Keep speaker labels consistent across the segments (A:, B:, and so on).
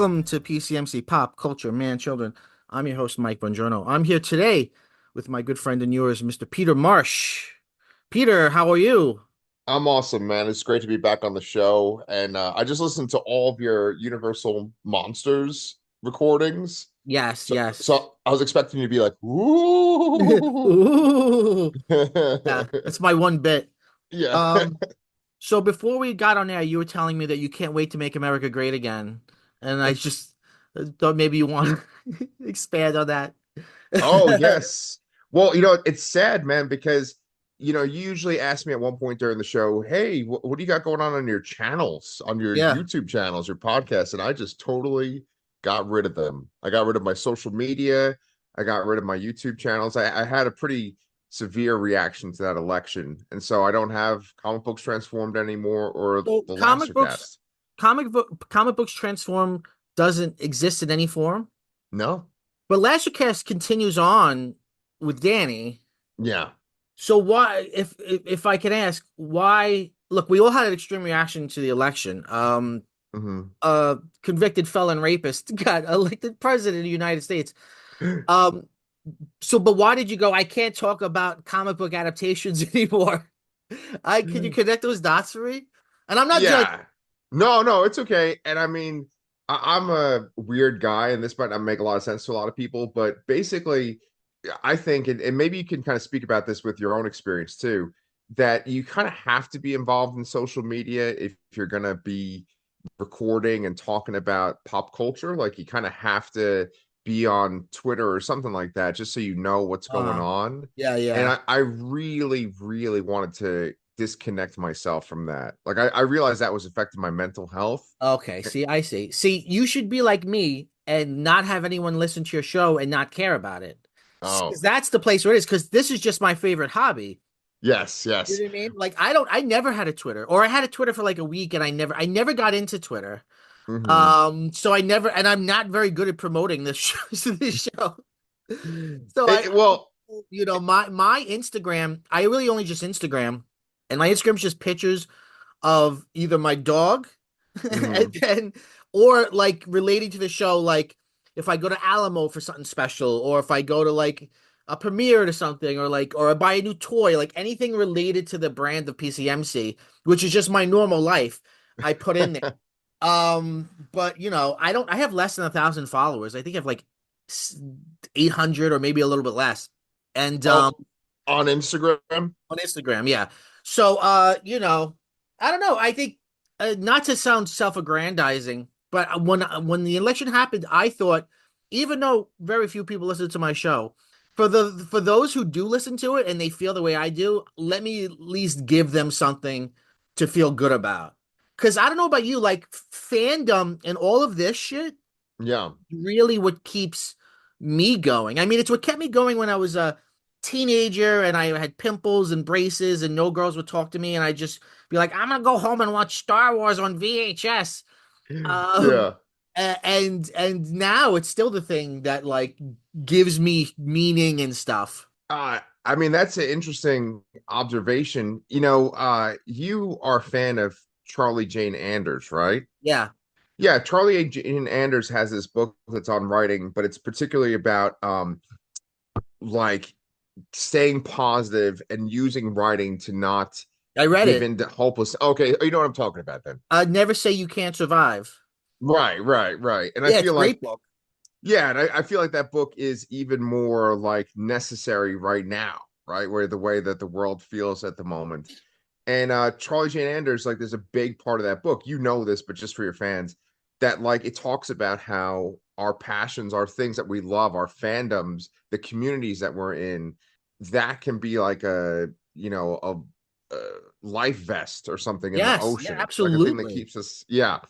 A: Welcome to PCMC Pop Culture Man Children. I'm your host, Mike Bongiorno. I'm here today with my good friend and yours, Mr. Peter Marsh. Peter, how are you?
B: I'm awesome, man. It's great to be back on the show. And I just listened to all of your Universal Monsters recordings.
A: Yes,
B: So,
A: yes.
B: so I was expecting you to be like, "Ooh."
A: Ooh. Yeah, that's my one bit.
B: Yeah.
A: Um, so before we got on air, you were telling me that you can't wait to make America great again. And I just thought maybe you want to expand on that.
B: Oh, yes. Well, it's sad, man, because you usually ask me at one point during the show, "Hey, what do you got going on your channels, on your
A: Yeah.
B: YouTube channels, your podcasts?" And I just totally got rid of them. I got rid of my social media. I got rid of my YouTube channels. I had a pretty severe reaction to that election, and so I don't have Comic Books Transformed anymore or
A: So
B: the Lastercast.
A: comic books transform doesn't exist in any form.
B: No?
A: But Lastercast continues on with Danny.
B: Yeah.
A: So why, if I can ask, why? Look, we all had an extreme reaction to the election.
B: Hmm.
A: Convicted felon rapist got elected president of the United States. Um, but why did you go? I can't talk about comic book adaptations anymore. I Can you connect those dots for me? And I'm not judging.
B: Yeah. No, no, it's okay. And I mean, I'm a weird guy, and this might not make a lot of sense to a lot of people, but basically, I think, and maybe you can kind of speak about this with your own experience too, that you kind of have to be involved in social media if you're going to be recording and talking about pop culture. Like, you kind of have to be on Twitter or something like that, just so you know what's going
A: Uh,
B: on.
A: yeah,
B: And
A: yeah.
B: I really, really wanted to disconnect myself from that. Like, I realized that was affecting my mental health.
A: Okay, see, I see. See, you should be like me and not have anyone listen to your show and not care about it. Because
B: Oh,
A: that's the place where it is. Because this is just my favorite hobby.
B: yes,
A: You
B: yes.
A: know what I mean? Like I never had a Twitter, or I had a Twitter for like a week, and I never got into Twitter.
B: Hmm.
A: So I never, and I'm not very good at promoting this show. This show. So
B: Well,
A: my Instagram, I really only just Instagram, and my Instagram's just pictures of either my dog and
B: mhm.
A: then or like relating to the show, like if I go to Alamo for something special, or if I go to like a premiere or something, or like or I buy a new toy, like anything related to the brand of PCMC, which is just my normal life, I put in there. But I have less than 1,000 followers. I think I have like 800 or maybe a little bit less. And
B: Oh, on Instagram.
A: on Instagram, yeah. So, I don't know. I think not to sound self-aggrandizing, but when the election happened, I thought, even though very few people listen to my show, for those who do listen to it and they feel the way I do, let me at least give them something to feel good about. Because I don't know about you, like fandom and all of this shit
B: Yeah.
A: really what keeps me going. I mean, it's what kept me going when I was a teenager and I had pimples and braces and no girls would talk to me, and I just be like, I'm gonna go home and watch Star Wars on VHS. Um,
B: Yeah.
A: and now it's still the thing that like gives me meaning and stuff.
B: I mean, that's an interesting observation. You are a fan of Charlie Jane Anders, right?
A: Yeah,
B: Yeah, Charlie Jane Anders has this book that's on writing, but it's particularly about like staying positive and using writing to not
A: I read
B: give
A: it.
B: in to hopeless. Okay, you know what I'm talking about then.
A: Never say you can't survive.
B: Right, right, right. And I
A: Yeah, it's
B: feel
A: a
B: like,
A: great book.
B: yeah, and I feel like that book is even more like necessary right now, right? Where the way that the world feels at the moment. And Charlie Jane Anders, like, there's a big part of that book. You know this, but just for your fans, that like it talks about how our passions, our things that we love, our fandoms, the communities that we're in, that can be like a life vest or something in the
A: Yes, yeah,
B: ocean, like a thing that
A: absolutely.
B: keeps us. Yeah,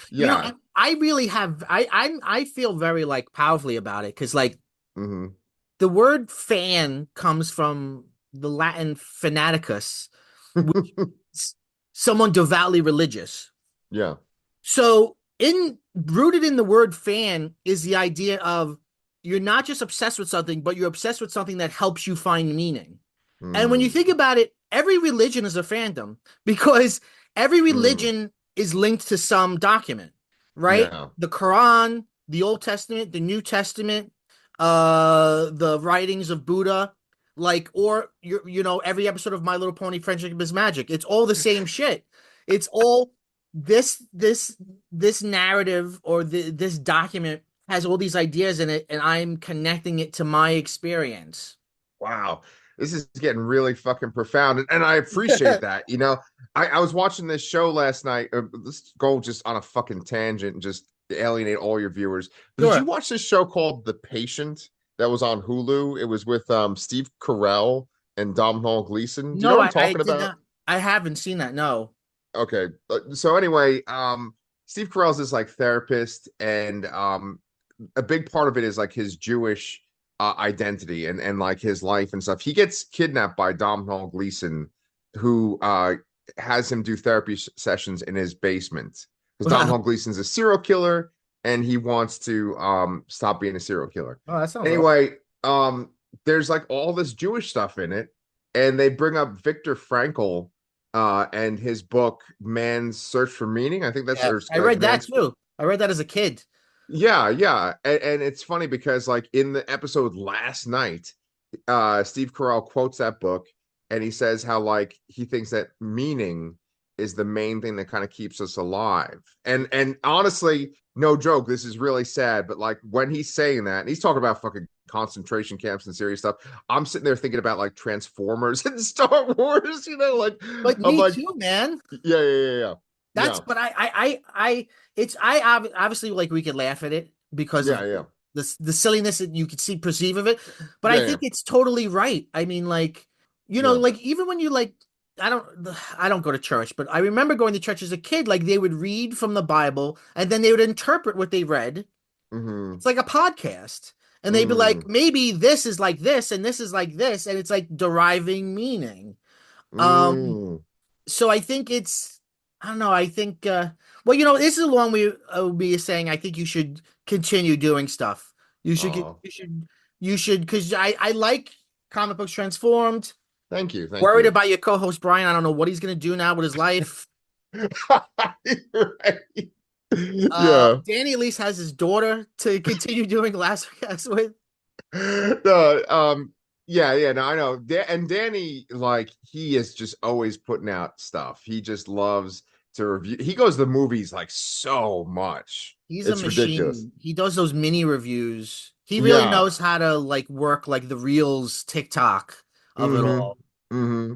A: You know,
B: yeah.
A: I really have I feel very like powerfully about it because like
B: Hmm.
A: the word fan comes from the Latin fanaticus, which is someone devoutly religious.
B: Yeah.
A: So in rooted in the word fan is the idea of you're not just obsessed with something, but you're obsessed with something that helps you find meaning. And when you
B: Mm,
A: think about it, every religion is a fandom because every
B: mm,
A: religion is linked to some document. right?
B: No.
A: The Quran, the Old Testament, the New Testament, the writings of Buddha, like, or every episode of My Little Pony Friendship is Magic. It's all the same shit. It's all this narrative or this document has all these ideas in it, and I'm connecting it to my experience.
B: Wow. This is getting really fucking profound. And I appreciate that. I was watching this show last night. Let's go just on a fucking tangent and just alienate all your viewers. But did you
A: Sure.
B: watch this show called The Patient that was on Hulu? It was with Steve Carell and Domhnall Gleeson. Do you know
A: No,
B: what I'm
A: I
B: talking
A: did
B: about?
A: not. I haven't seen that. No.
B: Okay. So anyway, Steve Carell's this like therapist, and a big part of it is like his Jewish identity and like his life and stuff. He gets kidnapped by Domhnall Gleeson, who has him do therapy sessions in his basement because
A: Wow.
B: Domhnall Gleeson's a serial killer and he wants to stop being a serial killer.
A: Oh, that sounds awesome.
B: Anyway, there's like all this Jewish stuff in it, and they bring up Viktor Frankl and his book Man's Search for Meaning. I think that's
A: Yeah,
B: or
A: I
B: like
A: read that
B: Man's
A: too. I read that as a kid.
B: yeah, yeah. And it's funny because like in the episode last night, Steve Carell quotes that book and he says how like he thinks that meaning is the main thing that kind of keeps us alive. And honestly, no joke, this is really sad, but like when he's saying that, and he's talking about fucking concentration camps and serious stuff, I'm sitting there thinking about like Transformers and Star Wars, like
A: But
B: I'm
A: me
B: like,
A: too, man.
B: yeah, yeah, yeah, yeah.
A: That's
B: Yeah,
A: but obviously like we could laugh at it because
B: yeah,
A: of
B: yeah.
A: the silliness that you could see perceive of it, but I
B: Yeah, yeah.
A: think it's totally right. I mean, like
B: Yeah.
A: like even when you like I don't go to church, but I remember going to church as a kid. Like they would read from the Bible and then they would interpret what they read.
B: Mm-hmm.
A: It's like a podcast, and they'd be like,
B: Mm,
A: maybe this is like this and this is like this, and it's like deriving meaning. Um,
B: mm.
A: so I think I don't know. I think, well, this is along we me saying I think you should continue doing stuff. You should, get-
B: Oh,
A: you should, because I like comic books transformed.
B: thank you, thank
A: Worried
B: you.
A: about your co-host Brian. I don't know what he's gonna do now with his life.
B: Right. Yeah.
A: Danny at least has his daughter to continue doing Last Cast with.
B: No, yeah, yeah, no, I know. And Danny, like, he is just always putting out stuff. He just loves to review. He goes to the movies like so much.
A: He's a
B: It's ridiculous.
A: machine. He does those mini reviews. He really
B: Yeah.
A: knows how to like work like the reels TikTok of it
B: Mm-hmm.
A: all.
B: Mm-hmm.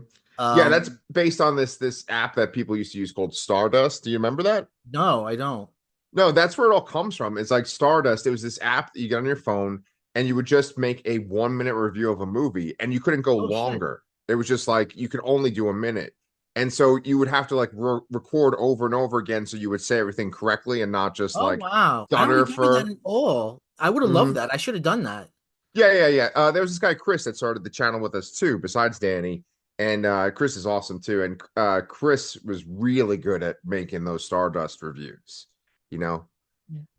B: Yeah, that's
A: Um,
B: based on this app that people used to use called Stardust. Do you remember that?
A: no, I don't.
B: No, that's where it all comes from. It's like Stardust. It was this app that you get on your phone, and you would just make a 1 minute review of a movie, and you couldn't go
A: Oh shit.
B: longer. It was just like you could only do a minute, and so you would have to like record over and over again, so you would say everything correctly and not just
A: Oh
B: like
A: wow. I don't
B: stutter
A: remember that
B: for.
A: at all. I would have loved
B: Mhm.
A: that. I should have done that.
B: Yeah, yeah, yeah. There was this guy Chris that started the channel with us too, besides Danny, and Chris is awesome too. And Chris was really good at making those Stardust reviews. You know.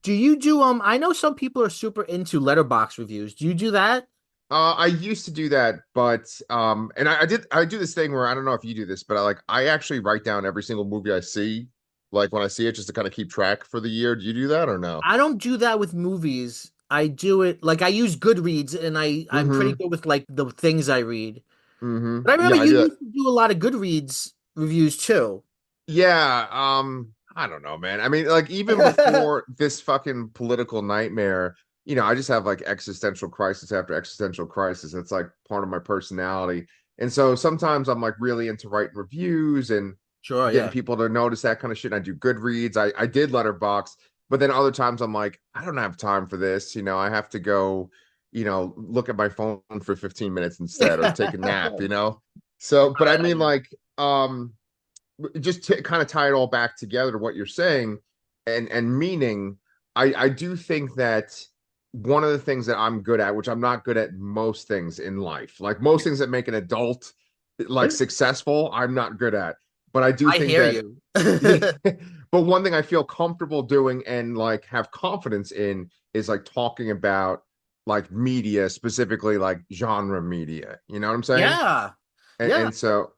A: Do you do I know some people are super into letterbox reviews. Do you do that?
B: I used to do that, but and I do this thing where I don't know if you do this, but I actually write down every single movie I see, like when I see it, just to kind of keep track for the year. Do you do that or no?
A: I don't do that with movies. I do it like I use Goodreads and I'm pretty
B: Mm-hmm.
A: good with like the things I read.
B: Mm-hmm.
A: But I remember
B: Yeah, I
A: you
B: do that.
A: used to do a lot of Goodreads reviews too.
B: Yeah, I don't know, man. I mean, like even before this fucking political nightmare, I just have like existential crisis after existential crisis. It's like part of my personality. And so sometimes I'm like really into writing reviews and
A: Sure,
B: getting
A: yeah.
B: people to notice that kind of shit. And I do Goodreads. I did Letterbox, but then other times I'm like, I don't have time for this. I have to go, look at my phone for 15 minutes instead or take a nap. So, but I mean, like, just to kind of tie it all back together to what you're saying and meaning, I do think that one of the things that I'm good at, which I'm not good at most things in life, like most things that make an adult like successful, I'm not good at. But I do
A: I
B: think
A: hear
B: that
A: you.
B: but one thing I feel comfortable doing and like have confidence in is like talking about like media, specifically like genre media. You know what I'm saying?
A: Yeah.
B: And,
A: Yeah.
B: and so,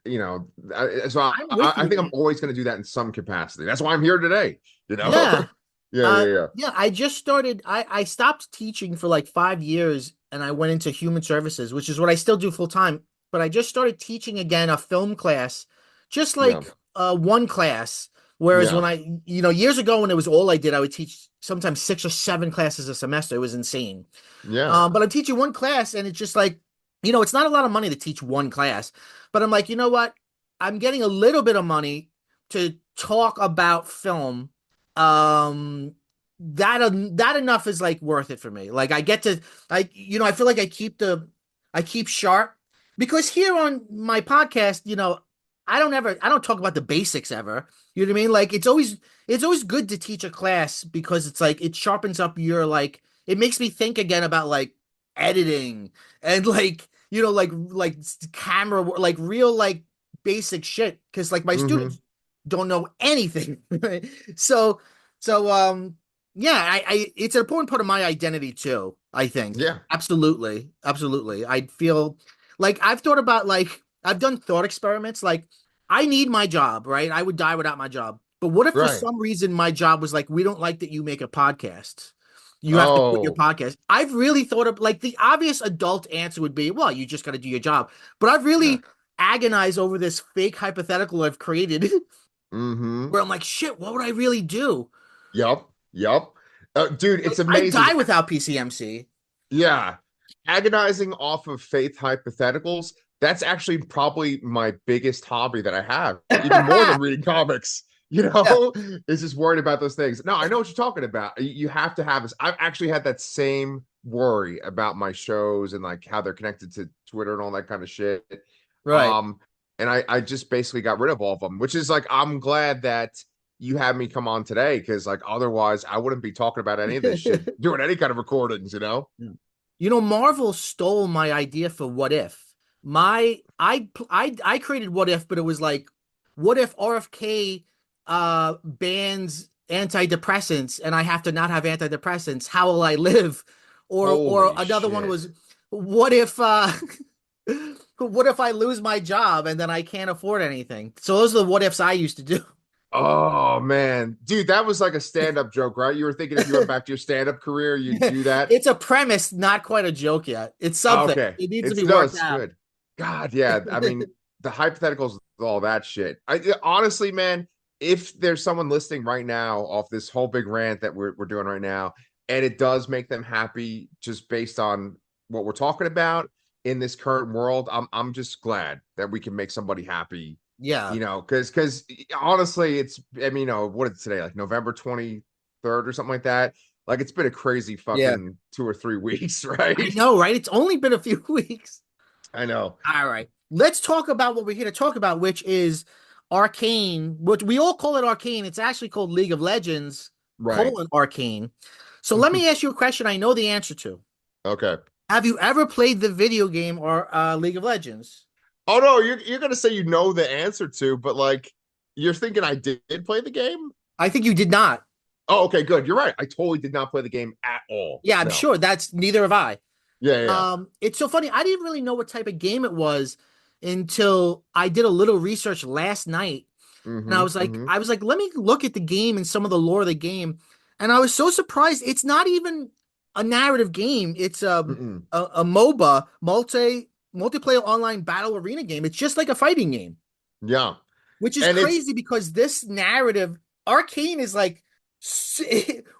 B: so
A: I'm with
B: I
A: you,
B: think I'm
A: man.
B: always going to do that in some capacity. That's why I'm here today.
A: Yeah.
B: Yeah, yeah, yeah.
A: Yeah, I just started. I stopped teaching for like 5 years, and I went into human services, which is what I still do full time. But I just started teaching again a film class, just
B: Yeah.
A: like one class. Whereas
B: Yeah.
A: when years ago when it was all I did, I would teach sometimes 6 or 7 classes a semester. It was insane.
B: Yeah.
A: But I'm teaching one class, and it's just like, it's not a lot of money to teach one class. But I'm like, you know what? I'm getting a little bit of money to talk about film. Um, that enough is like worth it for me. Like I get to, I feel like I keep sharp because here on my podcast, I don't talk about the basics ever. You know what I mean? Like it's always good to teach a class because it's like it sharpens up your like it makes me think again about like editing and like like camera like real like basic shit because like my
B: Hmm.
A: students don't know anything. Right? So yeah, I it's an important part of my identity too, I think.
B: Yeah.
A: Absolutely, I feel like I've done thought experiments like I need my job, right? I would die without my job. But what if for
B: Right.
A: some reason my job was like, we don't like that you make a podcast. You have to quit your
B: Oh,
A: podcast. I've really thought of like the obvious adult answer would be, well, you just got to do your job. But I've
B: yeah.
A: really agonized over this fake hypothetical I've created
B: Hmm.
A: where I'm like, shit, what would I really do?
B: Yup. Yup. Dude, it's
A: Like, I'd
B: amazing.
A: die without PCMC.
B: Yeah. Agonizing off of faith hypotheticals, that's actually probably my biggest hobby that I have, even more than reading comics. You
A: Yeah.
B: know, is just worried about those things. No, I know what you're talking about. You have to have this. I've actually had that same worry about my shows and like how they're connected to Twitter and all that kind of shit.
A: Right.
B: Um, and I just basically got rid of all of them, which is like I'm glad that you had me come on today because like otherwise I wouldn't be talking about any of this shit, doing any kind of recordings, you know?
A: Marvel stole my idea for What If. I created What If, but it was like, what if RFK bans antidepressants and I have to not have antidepressants? How will I live? Or
B: Holy
A: another one
B: shit.
A: was, what if what if I lose my job and then I can't afford anything? So those are the what ifs I used to do.
B: Oh man, dude, that was like a stand-up joke, right? You were thinking if you went back to your stand-up career, you'd do that.
A: It's a premise, not quite a joke yet. It's something.
B: Okay,
A: It needs to
B: it's
A: be
B: no,
A: worked
B: it's
A: out.
B: good. God, yeah. I mean, the hypotheticals, all that shit. Honestly, man, if there's someone listening right now off this whole big rant that we're doing right now, and it does make them happy just based on what we're talking about in this current world, I'm just glad that we can make somebody happy.
A: Yeah.
B: You know, because honestly, it's I mean, what is it today? Like November 23rd or something like that. Like it's been a crazy
A: Yeah.
B: fucking 2 or 3 weeks,
A: I
B: right?
A: know, right? It's only been a few weeks.
B: I know.
A: All right. Let's talk about what we're here to talk about, which is Arcane, which we all call it Arcane. It's actually called League of Legends,
B: Right.
A: Arcane. So let me ask you a question I know the answer to.
B: Okay.
A: Have you ever played the video game or League of Legends?
B: Oh no, you're gonna say you know the answer to, but like you're thinking I did play the game?
A: I think you did not.
B: Oh, okay, good. You're right. I totally did not play the game at all.
A: Yeah, I'm
B: No.
A: sure that's neither have I.
B: Yeah, yeah.
A: It's so funny. I didn't really know what type of game it was until I did a little research last night. And
B: Mm-hmm. Mm-hmm.
A: I was like, let me look at the game and some of the lore of the game. And I was so surprised. It's not even a narrative game. It's
B: Mm-mm.
A: a MOBA, multiplayer online battle arena game. It's just like a fighting game,
B: Yeah.
A: which is
B: And it's
A: crazy because this narrative, Arcane is like,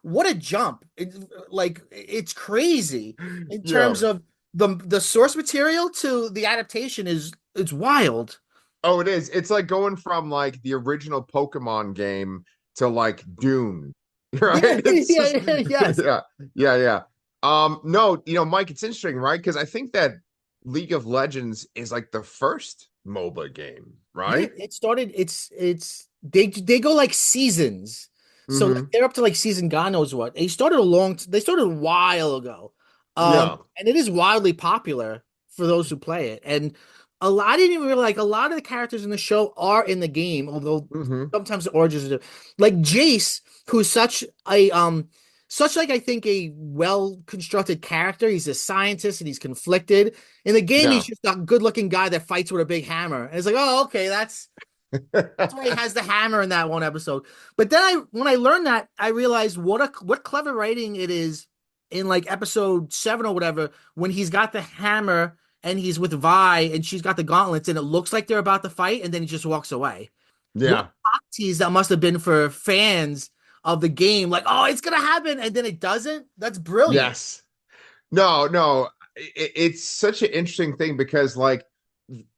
A: what a jump. It's crazy in
B: yeah.
A: terms of the source material to the adaptation is it's wild.
B: Oh, it is. It's like going from like the original Pokemon game to like Dune.
A: Yeah,
B: Right? It's just
A: yes.
B: yeah. Yeah, yeah. No, Mike, it's interesting, right? Because I think that League of Legends is like the first MOBA game,
A: Yeah,
B: right?
A: it started. It's they go like seasons, so like
B: Mm-hmm.
A: they're up to like season God knows what. They started a while ago,
B: Yeah.
A: and it is wildly popular for those who play it. And I didn't even realize like a lot of the characters in the show are in the game, although
B: Mm-hmm.
A: sometimes the origins are like Jace, who's such like I think a well constructed character. He's a scientist and he's conflicted. In the game, he's
B: Yeah.
A: just a good looking guy that fights with a big hammer. And it's like, oh, okay, That's why he has the hammer in that one episode. But then when I learned that, I realized what clever writing it is in like episode 7 or whatever, when he's got the hammer and he's with Vi and she's got the gauntlets and it looks like they're about to fight and then he just walks away. What a
B: Yeah.
A: cock tease that must have been for fans of the game. Like, oh, it's gonna happen, and then it doesn't. That's brilliant.
B: Yes. No, no. It's such an interesting thing because, like,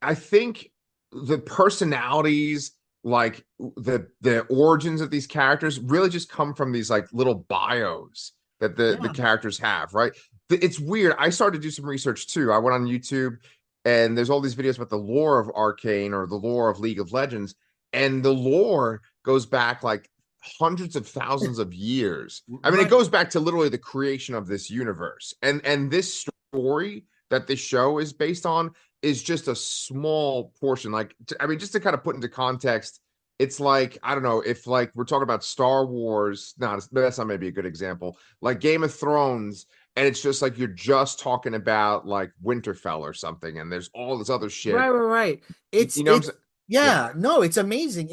B: I think the personalities, like the origins of these characters, really just come from these like little bios that the
A: Yeah.
B: characters have, right? It's weird. I started to do some research too. I went on YouTube, and there's all these videos about the lore of Arcane or the lore of League of Legends, and the lore goes back like hundreds of thousands of years. I mean, it
A: Right.
B: goes back to literally the creation of this universe. And this story that this show is based on is just a small portion. Like, I mean, just to kind of put into context, it's like, I don't know, if like we're talking about Star Wars, no, that's not maybe a good example, like Game of Thrones, and it's just like you're just talking about like Winterfell or something, and there's all this other
A: Right,
B: shit.
A: right, right.
B: You know what I'm
A: It's
B: saying? Yeah.
A: yeah, no, it's amazing.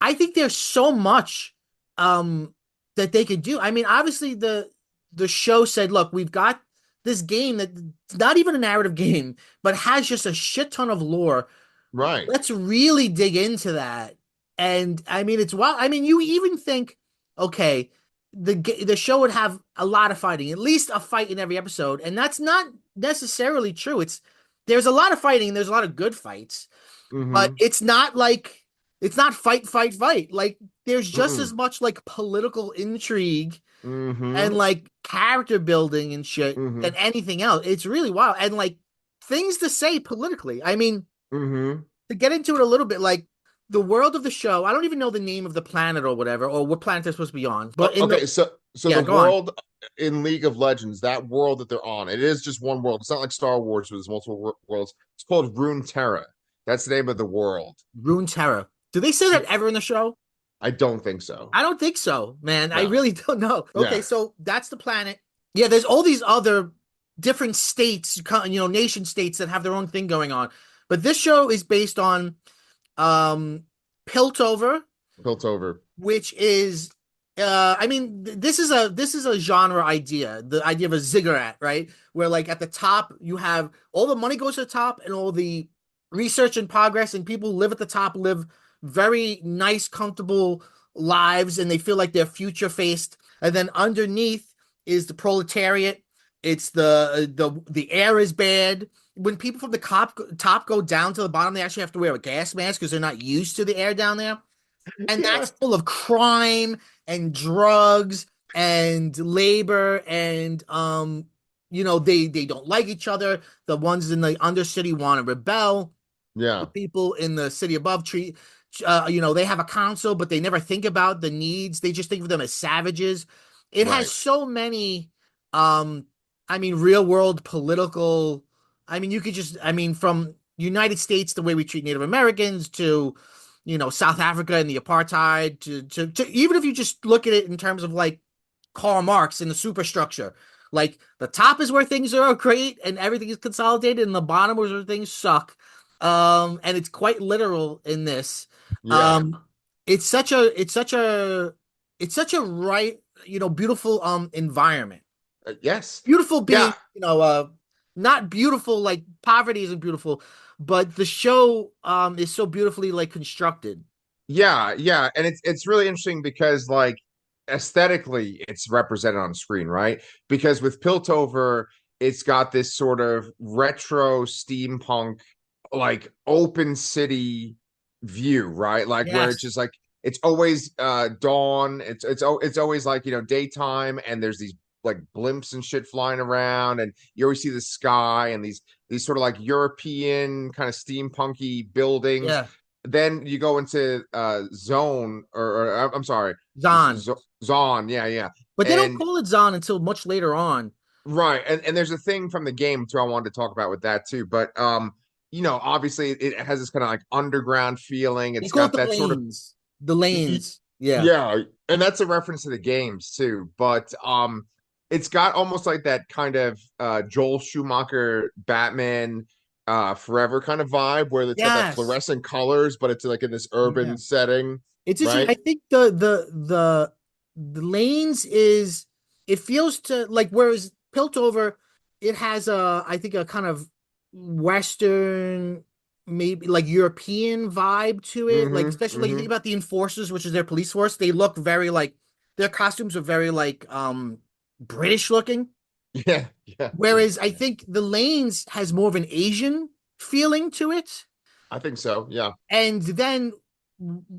A: I think there's so much um that they could do. I mean, obviously the show said, look, we've got this game that's not even a narrative game, but has just a shit ton of lore.
B: Right.
A: Let's really dig into that. And I mean, it's wild. I mean, you even think, okay, the show would have a lot of fighting, at least a fight in every episode, and that's not necessarily true. There's a lot of fighting, and there's a lot of good fights, but
B: Mm-hmm.
A: it's not fight, fight, fight. Like there's just as
B: Mm-mm.
A: much like political intrigue and
B: Mm-hmm.
A: like character building and shit
B: Mm-hmm.
A: than anything else. It's really wild, and like things to say politically. I mean,
B: Mm-hmm.
A: to get into it a little bit, like the world of the show, I don't even know the name of the planet or whatever, or what planet they're supposed to be on. But in the
B: Okay, so
A: yeah,
B: the
A: go on.
B: world in League of Legends, that world that they're on, it is just one world. It's not like Star Wars where there's multiple worlds. It's called Rune Terra. That's the name of the world.
A: Rune Terra. Do they say that ever in the show?
B: I don't think so.
A: I don't think so, man. I
B: No.
A: really don't know. Okay,
B: Yeah.
A: so that's the planet. Yeah, there's all these other different states, nation states that have their own thing going on. But this show is based on um Piltover,
B: Built over.
A: which is I mean this is a genre idea, the idea of a ziggurat, right, where like at the top you have all the money goes to the top and all the research and progress, and people live at the top live very nice comfortable lives and they feel like they're future faced, and then underneath is the proletariat. It's the air is bad. When people from the top go down to the bottom, they actually have to wear a gas mask because they're not used to the air down there, and
B: Yeah.
A: that's full of crime and drugs and labor and they don't like each other. The ones in the undercity want to rebel. The
B: Yeah.
A: people in the city above treat they have a council but they never think about the needs. They just think of them as savages. It has
B: Right.
A: so many um I mean real world political. I mean you could just I mean from United States, the way we treat Native Americans, to South Africa and the apartheid, to even if you just look at it in terms of like Karl Marx and the superstructure. Like the top is where things are great and everything is consolidated, and the bottom is where things suck. And it's quite literal in this.
B: Yeah.
A: Um, it's such a right, beautiful environment.
B: Yes.
A: Beautiful being,
B: Yeah.
A: not beautiful like poverty isn't beautiful, but the show is so beautifully like constructed.
B: Yeah. Yeah. And it's really interesting because like aesthetically it's represented on screen, right? Because with Piltover, it's got this sort of retro steampunk, like open city view, right? Like where it's
A: Yes.
B: just like it's always dawn. It's always like, daytime, and there's these like blimps and shit flying around, and you always see the sky and these sort of like European kind of steampunky buildings.
A: Yeah.
B: Then you go into Zone, or I'm sorry,
A: Zon.
B: Zon, yeah, yeah.
A: But they don't
B: And
A: call it Zon until much later on.
B: right, and there's a thing from the game too I wanted to talk about with that too. But obviously it has this kind of like underground feeling.
A: They
B: It's
A: call it
B: got
A: the
B: that sort of
A: lanes. The lanes. Yeah.
B: yeah, and that's a reference to the games too. But it's got almost like that kind of Joel Schumacher Batman Forever kind of vibe where it's got that
A: Yes.
B: fluorescent colors, but it's like in this
A: Yeah.
B: urban setting,
A: It's interesting.
B: right?
A: I think the lanes is it feels to like whereas Piltover, it has a I think a kind of Western, maybe like European vibe to it. Like
B: Mm-hmm.
A: especially like you think
B: Mm-hmm.
A: about the enforcers, which is their police force, they look very like their costumes are very like British looking.
B: Yeah, yeah, yeah.
A: Whereas I think the lanes has more of an Asian feeling to it.
B: I think so. Yeah.
A: And then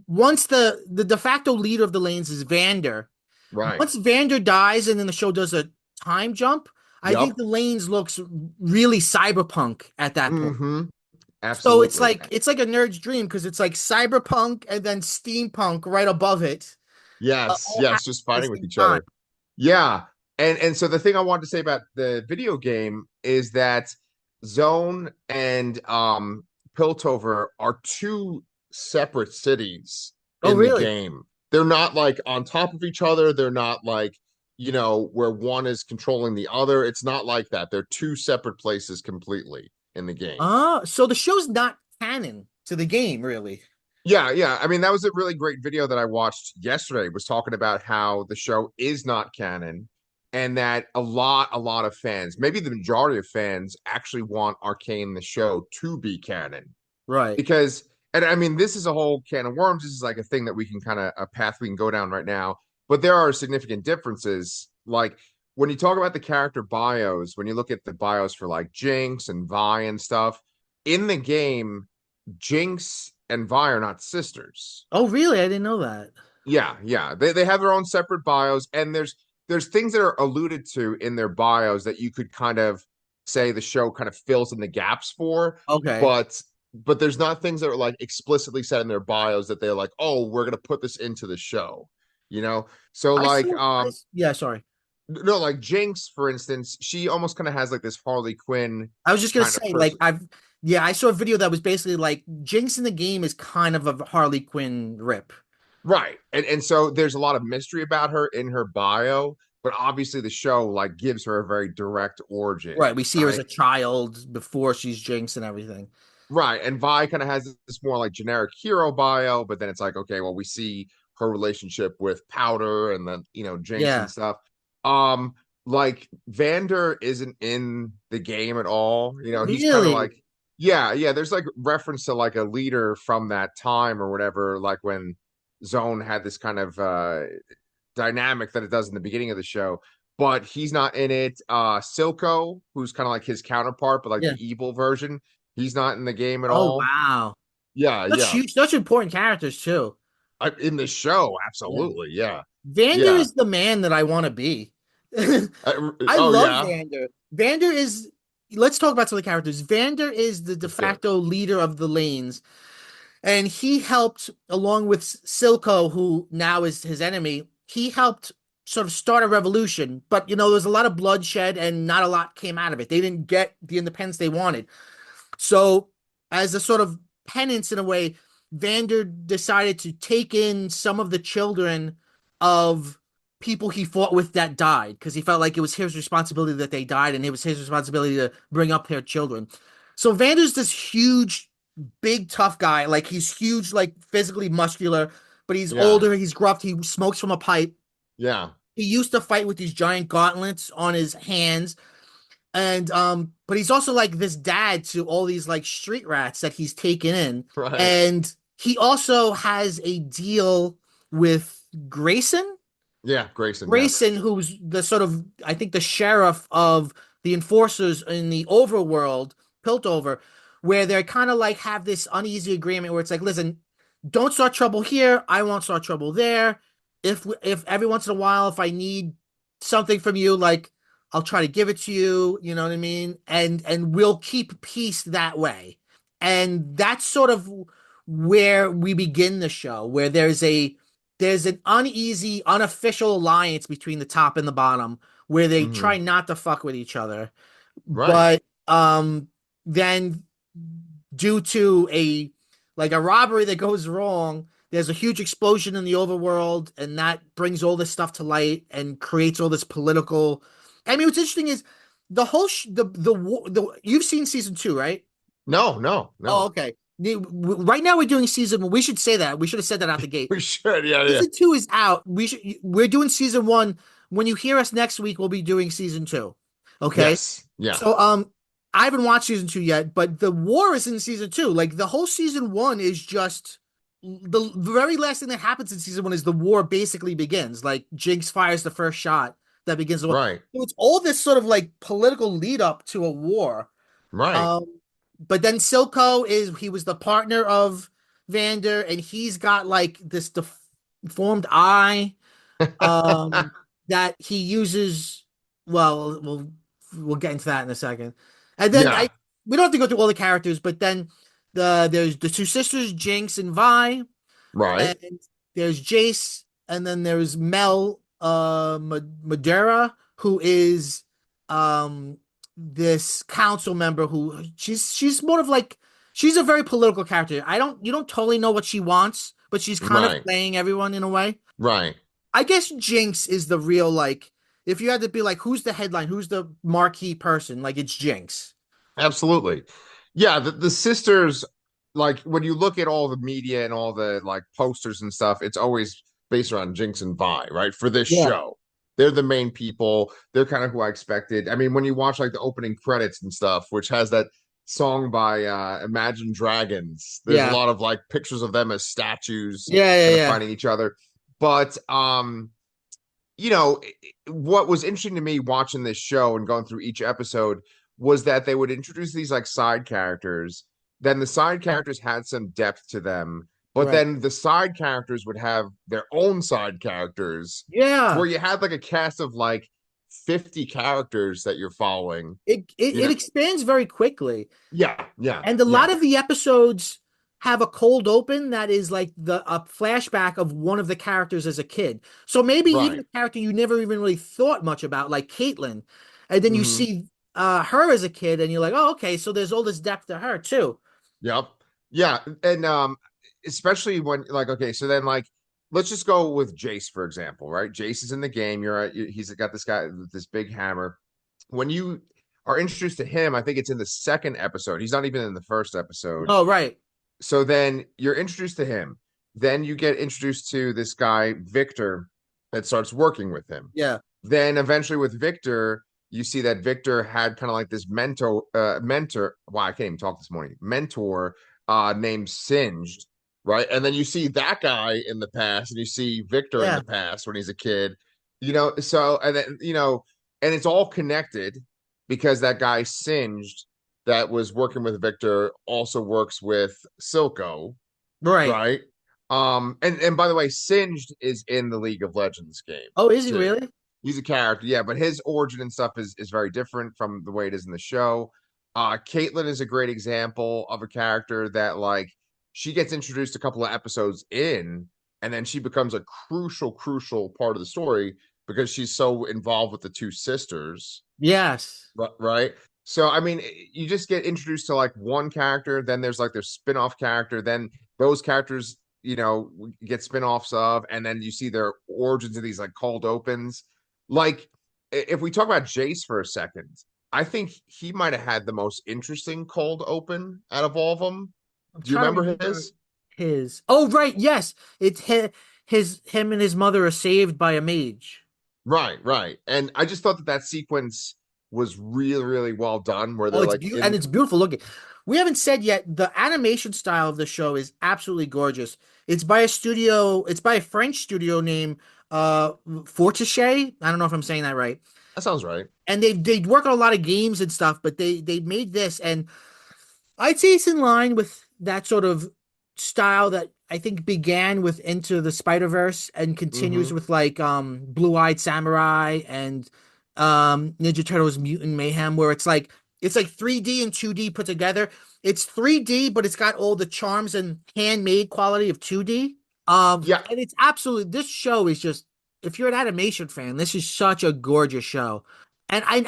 A: once the de facto leader of the lanes is Vander,
B: Right.
A: once Vander dies and then the show does a time jump, I think
B: Yep.
A: the lanes looks really cyberpunk at that point.
B: Mm-hmm.
A: So it's
B: Absolutely.
A: like it's like a nerd's dream because it's like cyberpunk and then steampunk right above it,
B: Yes,
A: all
B: yes,
A: happening
B: just
A: at the
B: fighting with
A: same
B: each
A: time.
B: other. Yeah. And so the thing I wanted to say about the video game is that Zone and Piltover are two separate cities
A: Oh,
B: in the
A: really?
B: game. They're not like on top of each other. They're not like, where one is controlling the other. It's not like that. They're two separate places completely in the game.
A: So the show's not canon to the game, really.
B: Yeah, yeah. I mean, that was a really great video that I watched yesterday, was talking about how the show is not canon and that a lot of fans, maybe the majority of fans, actually want Arcane the show to be canon.
A: Right.
B: Because, and I mean, this is a whole can of worms. This is like a thing that we can kind of, a path we can go down right now. But there are significant differences. Like when you talk about the character bios, when you look at the bios for like Jinx and Vi and stuff, in the game, Jinx and Vi are not sisters.
A: Oh, really? I didn't know that.
B: Yeah, yeah. They have their own separate bios, and there's things that are alluded to in their bios that you could kind of say the show kind of fills in the gaps for,
A: Okay.
B: but there's not things that are like explicitly said in their bios that they're like, oh, we're gonna put this into the show, you know? So
A: I
B: like
A: saw. Yeah, sorry.
B: no, like Jinx, for instance, she almost kind of has like this Harley Quinn
A: I was just gonna
B: kind of
A: say, like,
B: person.
A: yeah, I saw a video that was basically like Jinx in the game is kind of a Harley Quinn rip.
B: Right. And so there's a lot of mystery about her in her bio, but obviously the show like gives her a very direct origin,
A: Right. We see her as
B: right?
A: a child before she's Jinx and everything.
B: Right. And Vi kind of has this more like generic hero bio, but then it's like, okay, well, we see her relationship with Powder and then, Jinx and
A: Yeah.
B: stuff. Um, like Vander isn't in the game at all. He's kind of
A: Really?
B: like, yeah, yeah, there's like reference to like a leader from that time or whatever, like when Zone had this kind of dynamic that it does in the beginning of the show, but he's not in it. Silco, who's kind of like his counterpart, but like
A: Yeah.
B: the evil version, he's not in the game at
A: Oh,
B: all.
A: wow.
B: Yeah,
A: Such
B: yeah.
A: huge, such important characters too.
B: In the show,
A: Yeah.
B: absolutely. Yeah,
A: Vander
B: yeah.
A: is the man that I want to be. I
B: Oh
A: love
B: yeah,
A: Vander. Vander is, let's talk about some of the characters. Vander is the de
B: let's do it.
A: facto leader of the lanes. And he helped, along with Silco, who now is his enemy, he helped sort of start a revolution. But, there's a lot of bloodshed and not a lot came out of it. They didn't get the independence they wanted. So, as a sort of penance in a way, Vander decided to take in some of the children of people he fought with that died because he felt like it was his responsibility that they died and it was his responsibility to bring up their children. So Vander's this huge, big, tough guy. Like he's huge, like physically muscular, but he's
B: Yeah,
A: older, he's gruff, he smokes from a pipe.
B: yeah.
A: He used to fight with these giant gauntlets on his hands and but he's also like this dad to all these like street rats that he's taken in,
B: Right.
A: and he also has a deal with Grayson.
B: Yeah, Grayson. Yes.
A: Grayson, who's the sort of, I think, the sheriff of the enforcers in the overworld, Piltover, where they kind of like have this uneasy agreement where it's like, listen, don't start trouble here. I won't start trouble there. If every once in a while, if I need something from you, like I'll try to give it to you. You know what I mean? And we'll keep peace that way. And that's sort of where we begin the show, where there's an uneasy, unofficial alliance between the top and the bottom where they try
B: Hmm.
A: not to fuck with each other.
B: Right.
A: But then due to a robbery that goes wrong, there's a huge explosion in the overworld, and that brings all this stuff to light and creates all this political. I mean, what's interesting is the whole the you've seen season two, right?
B: No, no,
A: Oh,
B: no.
A: okay. Right now we're doing season. We should say that. We should have said that out the gate.
B: We should. Yeah, yeah.
A: Season two is out. We're doing season one. When you hear us next week, we'll be doing season two. Okay.
B: Yes. Yeah.
A: So I haven't watched season two yet, but the war is in season two. Like the whole season one is just the very last thing that happens in season one is the war basically begins. Like Jinx fires the first shot that begins the war.
B: Right.
A: So it's all this sort of like political lead up to a war.
B: Right.
A: Um, but then Silco he was the partner of Vander, and he's got like this deformed eye that he uses. Well, we'll get into that in a second. And then
B: Yeah.
A: we don't have to go through all the characters, but then there's the two sisters, Jinx and Vi,
B: Right.
A: and there's Jace, and then there's Mel Madeira, who is this council member who she's more of like she's a very political character. You don't totally know what she wants, but she's kind of
B: Right.
A: playing everyone in a way.
B: Right.
A: I guess Jinx is the real like if you had to be like who's the headline, who's the marquee person, like it's Jinx.
B: Absolutely. Yeah, the sisters, like when you look at all the media and all the like posters and stuff, it's always based around Jinx and Vi, right? For this
A: Yeah.
B: show. They're the main people. They're kind of who I expected. I mean, when you watch like the opening credits and stuff, which has that song by Imagine Dragons, there's a
A: Yeah.
B: lot of like pictures of them as statues
A: Yeah, yeah,
B: kind of
A: yeah.
B: fighting each other. But you know, what was interesting to me watching this show and going through each episode was that they would introduce these like side characters. Then the side characters had some depth to them, but
A: Right.
B: then the side characters would have their own side characters to
A: Yeah.
B: where you had like a cast of like 50 characters that you're following. You
A: It
B: know,
A: expands very quickly.
B: yeah, yeah,
A: And a
B: yeah,
A: lot of the episodes have a cold open that is like a flashback of one of the characters as a kid. So maybe even
B: right.
A: a character you never even really thought much about, like Caitlyn, and then you
B: Hmm.
A: see her as a kid, and you're like, oh, okay, so there's all this depth to her too.
B: Yep. Yeah. And especially when like okay, so then like let's just go with Jace, for example, right? Jace is in the game. He's got this guy with this big hammer. When you are introduced to him, I think it's in the second episode. He's not even in the first episode.
A: Oh, right.
B: So then you're introduced to him. Then you get introduced to this guy, Victor, that starts working with him.
A: Yeah.
B: Then eventually with Victor, you see that Victor had kind of like this mentor. Wow, I can't even talk this morning. Mentor named Singed, right? And then you see that guy in the past, and you see Victor in
A: Yeah.
B: the past when he's a kid. You know, so and then and it's all connected because that guy Singed that was working with Victor also works with Silco,
A: Right.
B: right? And by the way, Singed is in the League of Legends game
A: Oh, is he
B: too.
A: really?
B: He's a character, yeah, but his origin and stuff is very different from the way it is in the show. Caitlyn is a great example of a character that like she gets introduced a couple of episodes in, and then she becomes a crucial part of the story because she's so involved with the two sisters,
A: Yes.
B: right? So I mean, you just get introduced to like one character, then there's like their spin-off character, then those characters, get spin-offs of, and then you see their origins of these like cold opens. Like if we talk about Jace for a second, I think he might have had the most interesting cold open out of all of them.
A: I'm
B: Do you
A: trying to
B: remember
A: remember
B: his?
A: his. Oh, right. Yes. It's him and his mother are saved by a mage.
B: Right, right. And I just thought that that sequence was really, really well done, where
A: Oh,
B: they're like
A: and
B: in.
A: it's beautiful looking. We haven't said yet the animation style of the show is absolutely gorgeous. It's by a French studio named Fortiche. I don't know if I'm saying that right.
B: That sounds right.
A: And they work on a lot of games and stuff, but they made this and I'd say it's in line with that sort of style that I think began with Into the Spider-Verse and continues
B: Hmm.
A: with like Blue-Eyed Samurai and Ninja Turtles Mutant Mayhem, where it's like 3D and 2D put together. It's 3D, but it's got all the charms and handmade quality of 2D.
B: Yeah,
A: And it's absolutely this show is just if you're an animation fan, this is such a gorgeous show. And I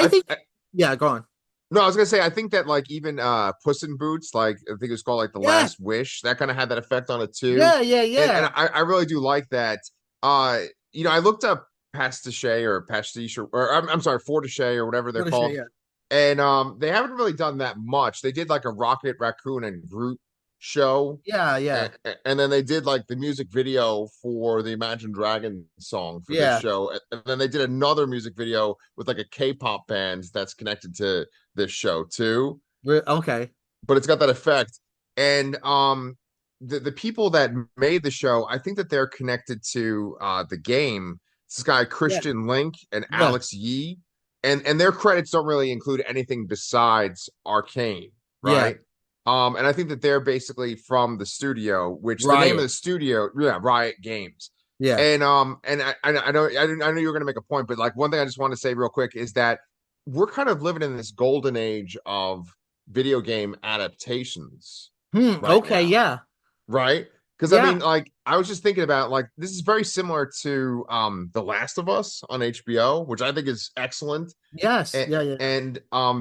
A: think
B: I
A: yeah, go on.
B: no, I was gonna say I think that like even Puss in Boots, like I think it was called like The
A: Yeah,
B: Last Wish, that kind of had that effect on it too.
A: yeah, yeah,
B: And
A: yeah.
B: I really do like that. I looked up pastiche or pastiche or I'm sorry, fortiche or whatever they're
A: What a show,
B: called.
A: yeah.
B: and they haven't really done that much. They did like a Rocket Raccoon and Groot show,
A: Yeah,
B: and,
A: yeah,
B: and then they did like the music video for the Imagine Dragon song for this
A: yeah.
B: show, and then they did another music video with like a K-pop band that's connected to this show too.
A: Okay.
B: But it's got that effect. And the people that made the show, I think that they're connected to the game. This guy
A: Yeah,
B: Christian Link and
A: yeah,
B: Alex Yee, and their credits don't really include anything besides Arcane,
A: yeah.
B: right? And I think that they're basically from the studio, which the name of
A: Riot.
B: the studio, yeah, Riot Games.
A: Yeah,
B: And I know you were going to make a point, but like one thing I just want to say real quick is that we're kind of living in this golden age of video game adaptations right
A: okay,
B: now,
A: yeah,
B: right? Because I
A: yeah,
B: mean, like I was just thinking about like this is very similar to The Last of Us on HBO, which I think is excellent.
A: yes,
B: And,
A: yeah, yeah,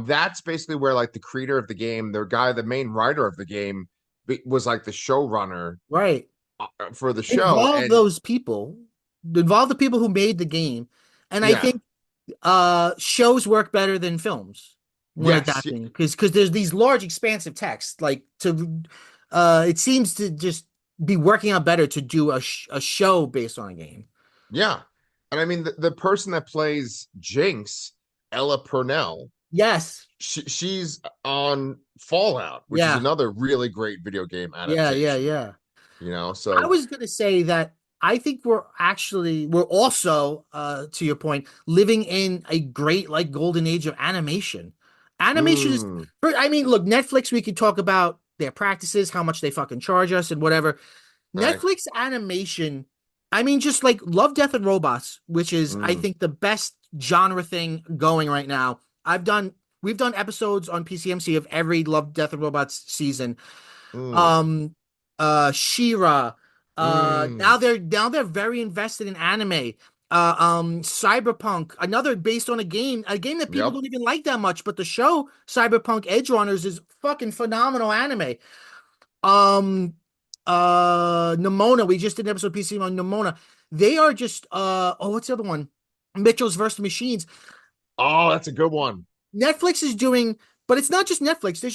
B: that's basically where like the creator of the game, the main writer of the game, was like the showrunner
A: right.
B: for the show.
A: Involve
B: And
A: those people, involve the people who made the game, and I
B: yeah,
A: think shows work better than films when
B: yes,
A: adapting because there's these large expansive texts like to it seems to just be working out better to do a show based on a game.
B: yeah. And I mean, the person that plays Jinx, Ella Purnell,
A: Yes,
B: she's on Fallout, which is
A: yeah,
B: another really great video game
A: yeah, yeah,
B: adaptation.
A: yeah.
B: You know,
A: I
B: so
A: was gonna say that I think we're also to your point living in a great like golden age of animation. Animation is
B: mm,
A: I mean, look, Netflix, we could talk about their practices, how much they fucking charge us and whatever.
B: right.
A: Netflix animation, I mean, just like Love, Death, and Robots, which is I
B: Mm,
A: think the best genre thing going right now. We've done episodes on PCMC of every Love, Death, and Robots season.
B: mm,
A: um Shira.
B: mm.
A: Now they're very invested in anime. Cyberpunk, another based on a game that people
B: Yep.
A: don't even like that much, but the show Cyberpunk Edge Runners is fucking phenomenal anime. um Nimona, we just did an episode PC on Nimona. They are just oh, what's the other one? Mitchell's versus Machines.
B: Oh, that's a good one.
A: Netflix is doing, but it's not just Netflix. There's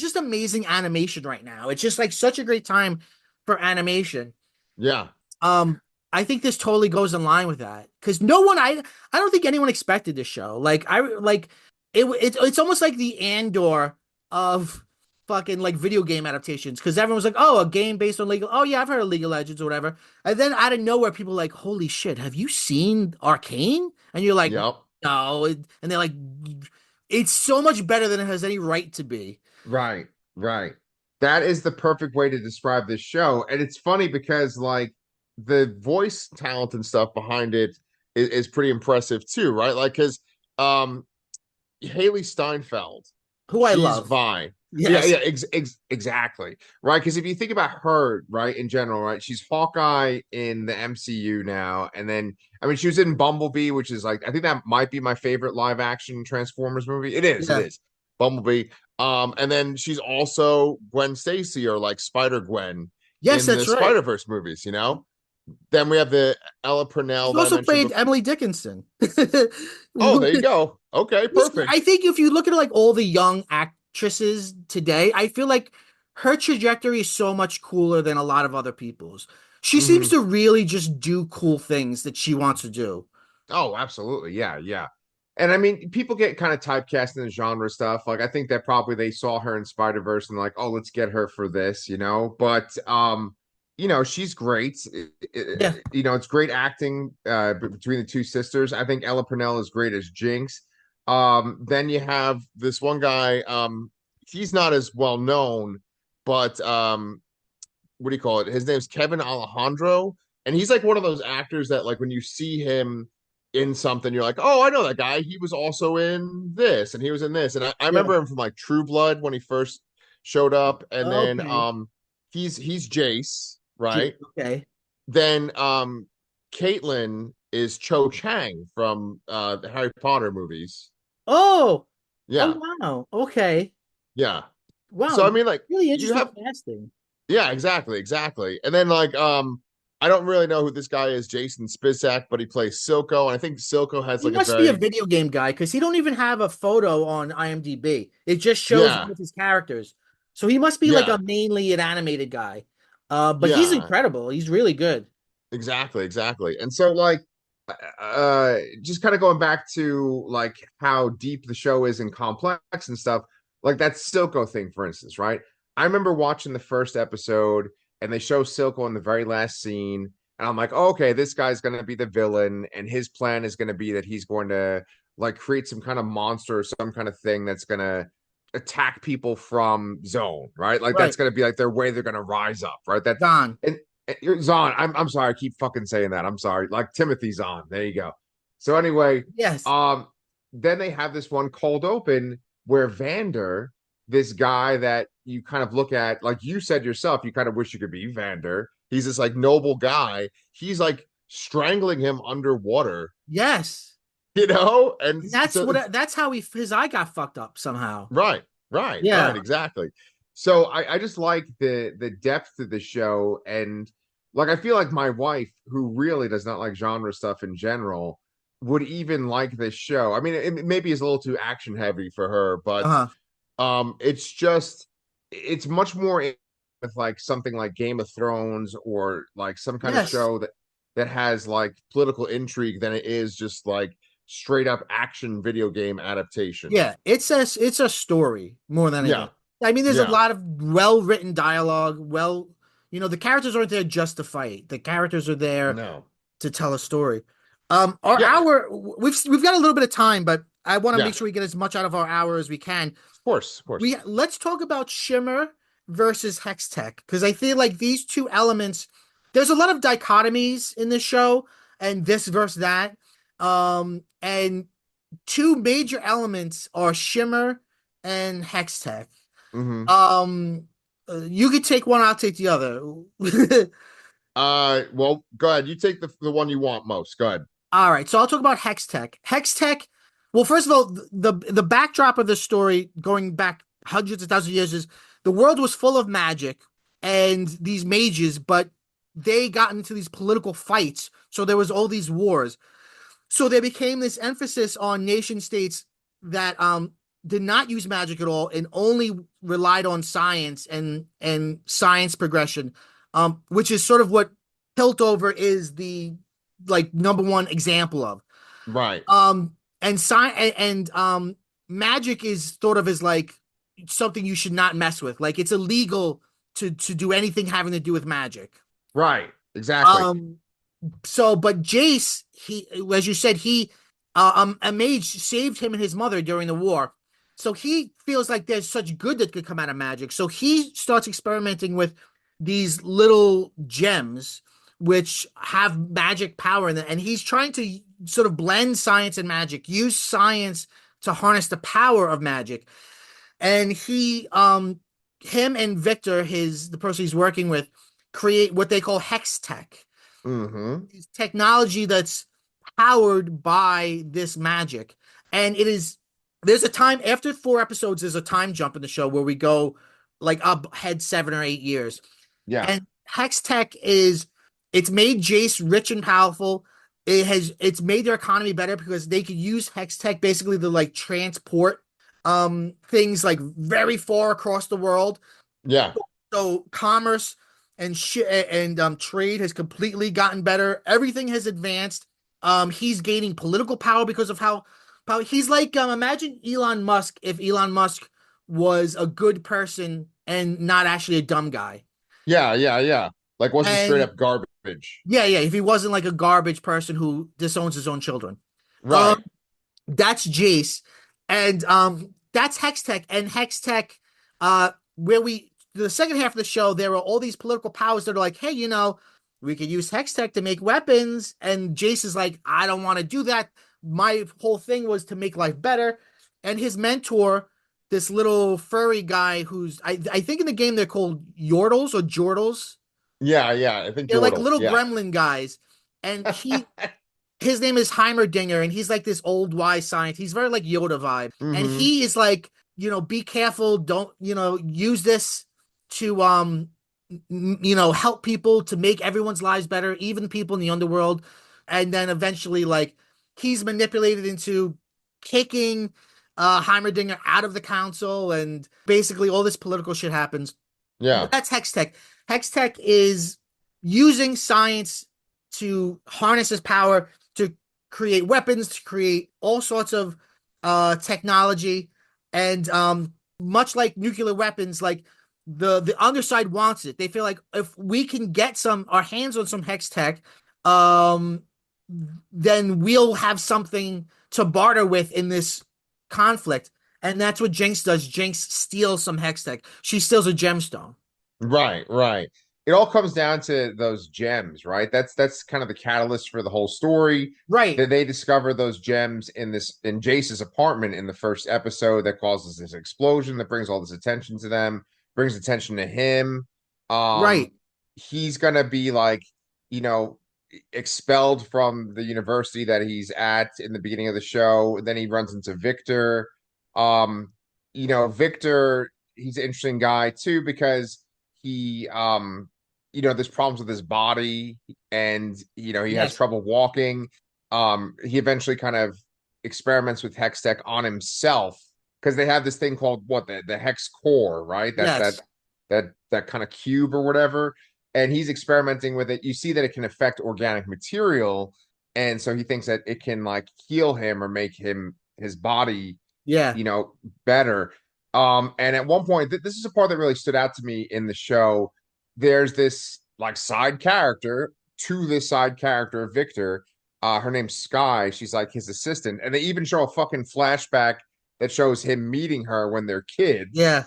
A: just amazing animation right now. It's just like such a great time for animation.
B: Yeah.
A: Um, I think this totally goes in line with that because no one, I don't think anyone expected this show. Like it's almost like the Andor of fucking like video game adaptations because everyone's like, oh, a game based on legal. Oh yeah, I've heard of League of Legends or whatever. And then out of nowhere, people are like, holy shit, have you seen Arcane? And you're like,
B: Yep.
A: no. And they're like, it's so much better than it has any right to be.
B: Right. Right. That is the perfect way to describe this show. And it's funny because like the voice talent and stuff behind it is pretty impressive too, right? Like because um Haley Steinfeld,
A: Who I
B: she's
A: love.
B: Vi. Yeah,
A: Yes.
B: yeah, exactly. Right. Because if you think about her, right, in general, right, she's Hawkeye in the MCU now. And then, I mean, she was in Bumblebee, which is like, I think that might be my favorite live action Transformers movie. It
A: Yeah.
B: is. Bumblebee. And then she's also Gwen Stacy or like Spider Gwen
A: Yes,
B: in the
A: that's right.
B: Spider-Verse movies, you know? Then we have the Ella Purnell
A: She's
B: that I
A: also
B: mentioned
A: played
B: before.
A: Emily Dickinson.
B: Oh, there you go. Okay,
A: I
B: perfect.
A: think if you look at like all the young actresses today, I feel like her trajectory is so much cooler than a lot of other people's. She seems
B: Hmm.
A: to really just do cool things that she wants to do.
B: Oh, absolutely. Yeah, yeah. And I mean, people get kind of typecast in the genre stuff. Like I think that probably they saw her in Spider-Verse and like, oh, let's get her for this, you know. But you know, she's great.
A: Yeah.
B: You know, it's great acting between the two sisters. I think Ella Purnell is great as Jinx. Then you have this one guy, he's not as well known, but what do you call it? His name's Kevin Alejandro, and he's like one of those actors that like when you see him in something, you're like, oh, I know that guy. He was also in this, and he was in this, and I
A: Yeah.
B: remember him from like True Blood when he first showed up, and then
A: Okay.
B: he's Jace, right?
A: Okay.
B: Then Caitlin is Cho Chang from the Harry Potter movies.
A: Oh.
B: Yeah,
A: Oh wow. Okay.
B: yeah. So I
A: Wow.
B: mean, like
A: Really
B: you
A: interesting
B: have
A: casting.
B: yeah, exactly, exactly. And then like I don't really know who this guy is, Jason Spisak, but he plays Silco, and I think Silco has
A: He
B: like a
A: must be a
B: very
A: video game guy because he don't even have a photo on IMDb. It just shows one
B: yeah,
A: of his characters. So he must be like
B: yeah,
A: a mainly an animated guy. But he's
B: yeah,
A: incredible. He's really good.
B: exactly, exactly. And so like just kind of going back to like how deep the show is and complex and stuff, like that Silco thing, for instance, right? I remember watching the first episode and they show Silco in the very last scene, and I'm like, oh, okay, this guy's gonna be the villain, and his plan is gonna be that he's going to like create some kind of monster or some kind of thing that's gonna attack people from zone, right? Like
A: Right.
B: that's gonna be like their way they're gonna rise up, right? That
A: Don.
B: and you're Zahn. I'm sorry, I keep fucking saying that. I'm sorry. Like Timothy Zahn. There you go. So anyway,
A: Yes.
B: then they have this one cold open where Vander, this guy that you kind of look at, like you said yourself, you kind of wish you could be Vander. He's this like noble guy. He's like strangling him underwater,
A: Yes.
B: you know? And
A: And that's
B: so
A: what that's how his eye got fucked up somehow.
B: right, right,
A: Yeah.
B: exactly. So I just like the depth of the show, and like I feel like my wife, who really does not like genre stuff in general, would even like this show. I mean, it maybe is a little too action heavy for her, but
A: Uh-huh.
B: it's just it's much more with like something like Game of Thrones or like some kind of
A: Yes.
B: show that has like political intrigue than it is just like straight up action video game adaptation.
A: Yeah, it's a story more than
B: Yeah,
A: anything. I mean, there's a
B: yeah,
A: lot of well-written dialogue. The characters aren't there just to fight. The characters are there
B: no.
A: to tell a story. Our
B: Yeah,
A: hour we've got a little bit of time, but I want to
B: yeah,
A: make sure we get as much out of our hour as we can.
B: of course, of course.
A: Let's talk about Shimmer versus Hextech because I feel like these two elements. There's a lot of dichotomies in this show, and this versus that. And two major elements are Shimmer and Hextech.
B: Hmm.
A: You could take one, I'll take the other.
B: Well, go ahead. You take the one you want most. Go ahead.
A: All right, so I'll talk about Hextech. Hextech, well, first of all, the backdrop of the story, going back hundreds of thousands of years, is the world was full of magic and these mages, but they got into these political fights, so there was all these wars. So there became this emphasis on nation states that did not use magic at all and only relied on science and science progression, which is sort of what Piltover is the like number one example of.
B: Right,
A: And science and magic is thought of as like something you should not mess with. Like it's illegal to do anything having to do with magic.
B: right, exactly.
A: Um, but Jace, he, as you said, a mage saved him and his mother during the war. So he feels like there's such good that could come out of magic. So he starts experimenting with these little gems which have magic power in them. And he's trying to sort of blend science and magic, use science to harness the power of magic. And him and Victor, the person he's working with, create what they call hex tech,
B: Hmm.
A: technology that's powered by this magic. And there's a time after 4 episodes, there's a time jump in the show where we go like up ahead 7 or 8 years.
B: Yeah,
A: And Hex Tech it's made Jace rich and powerful. It's made their economy better because they could use Hex Tech basically to like transport things like very far across the world.
B: yeah,
A: So commerce and trade has completely gotten better. Everything has advanced. He's gaining political power because of how he's like imagine Elon Musk if Elon Musk was a good person and not actually a dumb guy.
B: yeah, yeah, yeah. Like wasn't straight
A: And
B: up garbage.
A: yeah, if he wasn't like a garbage person who disowns his own children. Um,
B: Right.
A: that's Jace, and that's Hextech. And Hextech, where we the second half of the show, there are all these political powers that are like, hey, we could use Hextech to make weapons, and Jace is like, I don't want to do that. My whole thing was to make life better. And his mentor, this little furry guy, who's I think in the game they're called Yordles or Jordals.
B: Yeah, yeah. I think
A: They're like
B: Jordals.
A: little
B: Yeah.
A: gremlin guys, and his name is Heimerdinger, and he's like this old wise scientist. He's very like Yoda vibe, and
B: Hmm.
A: he is like, be careful, don't use this to help people to make everyone's lives better, even people in the underworld. And then eventually, like, he's manipulated into kicking Heimerdinger out of the council, and basically all this political shit happens. But
B: Yeah.
A: that's Hex Tech. Hex Tech is using science to harness his power to create weapons, to create all sorts of technology, and much like nuclear weapons, like the underside wants it. They feel like if we can get our hands on some Hex Tech, um, then we'll have something to barter with in this conflict. And that's what Jinx does. Jinx steals some Hex Tech. She steals a gemstone.
B: Right, right. It all comes down to those gems, right? That's kind of the catalyst for the whole story.
A: Right,
B: That they discover those gems in Jace's apartment in the first episode that causes this explosion that brings all this attention to them, brings attention to him.
A: right.
B: He's gonna be like, you know, expelled from the university that he's at in the beginning of the show. Then he runs into Victor. Um, Victor, he's an interesting guy too because he there's problems with his body and he has
A: Yes,
B: trouble walking. He eventually kind of experiments with Hextech on himself because they have this thing called what the hex core, right? That that
A: yes,
B: that that kind of cube or whatever. And he's experimenting with it. You see that it can affect organic material, and so he thinks that it can like heal him or make his body,
A: yeah,
B: you know, better. And at one point, this is a part that really stood out to me in the show. There's this like side character to this side character, Victor. Her name's Sky. She's like his assistant, and they even show a fucking flashback that shows him meeting her when they're kids.
A: yeah,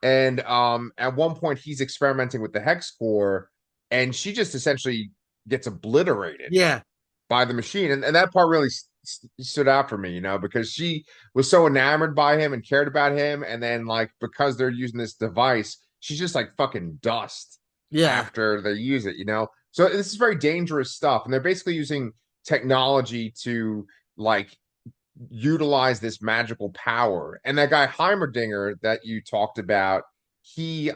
B: And at one point, he's experimenting with the hex core, and she just essentially gets obliterated
A: yeah,
B: by the machine. And that part really stood out for me, because she was so enamored by him and cared about him. And then, like, because they're using this device, she's just like fucking dust
A: yeah,
B: after they use it. So this is very dangerous stuff. And they're basically using technology to, like, utilize this magical power. And that guy Heimerdinger that you talked about, he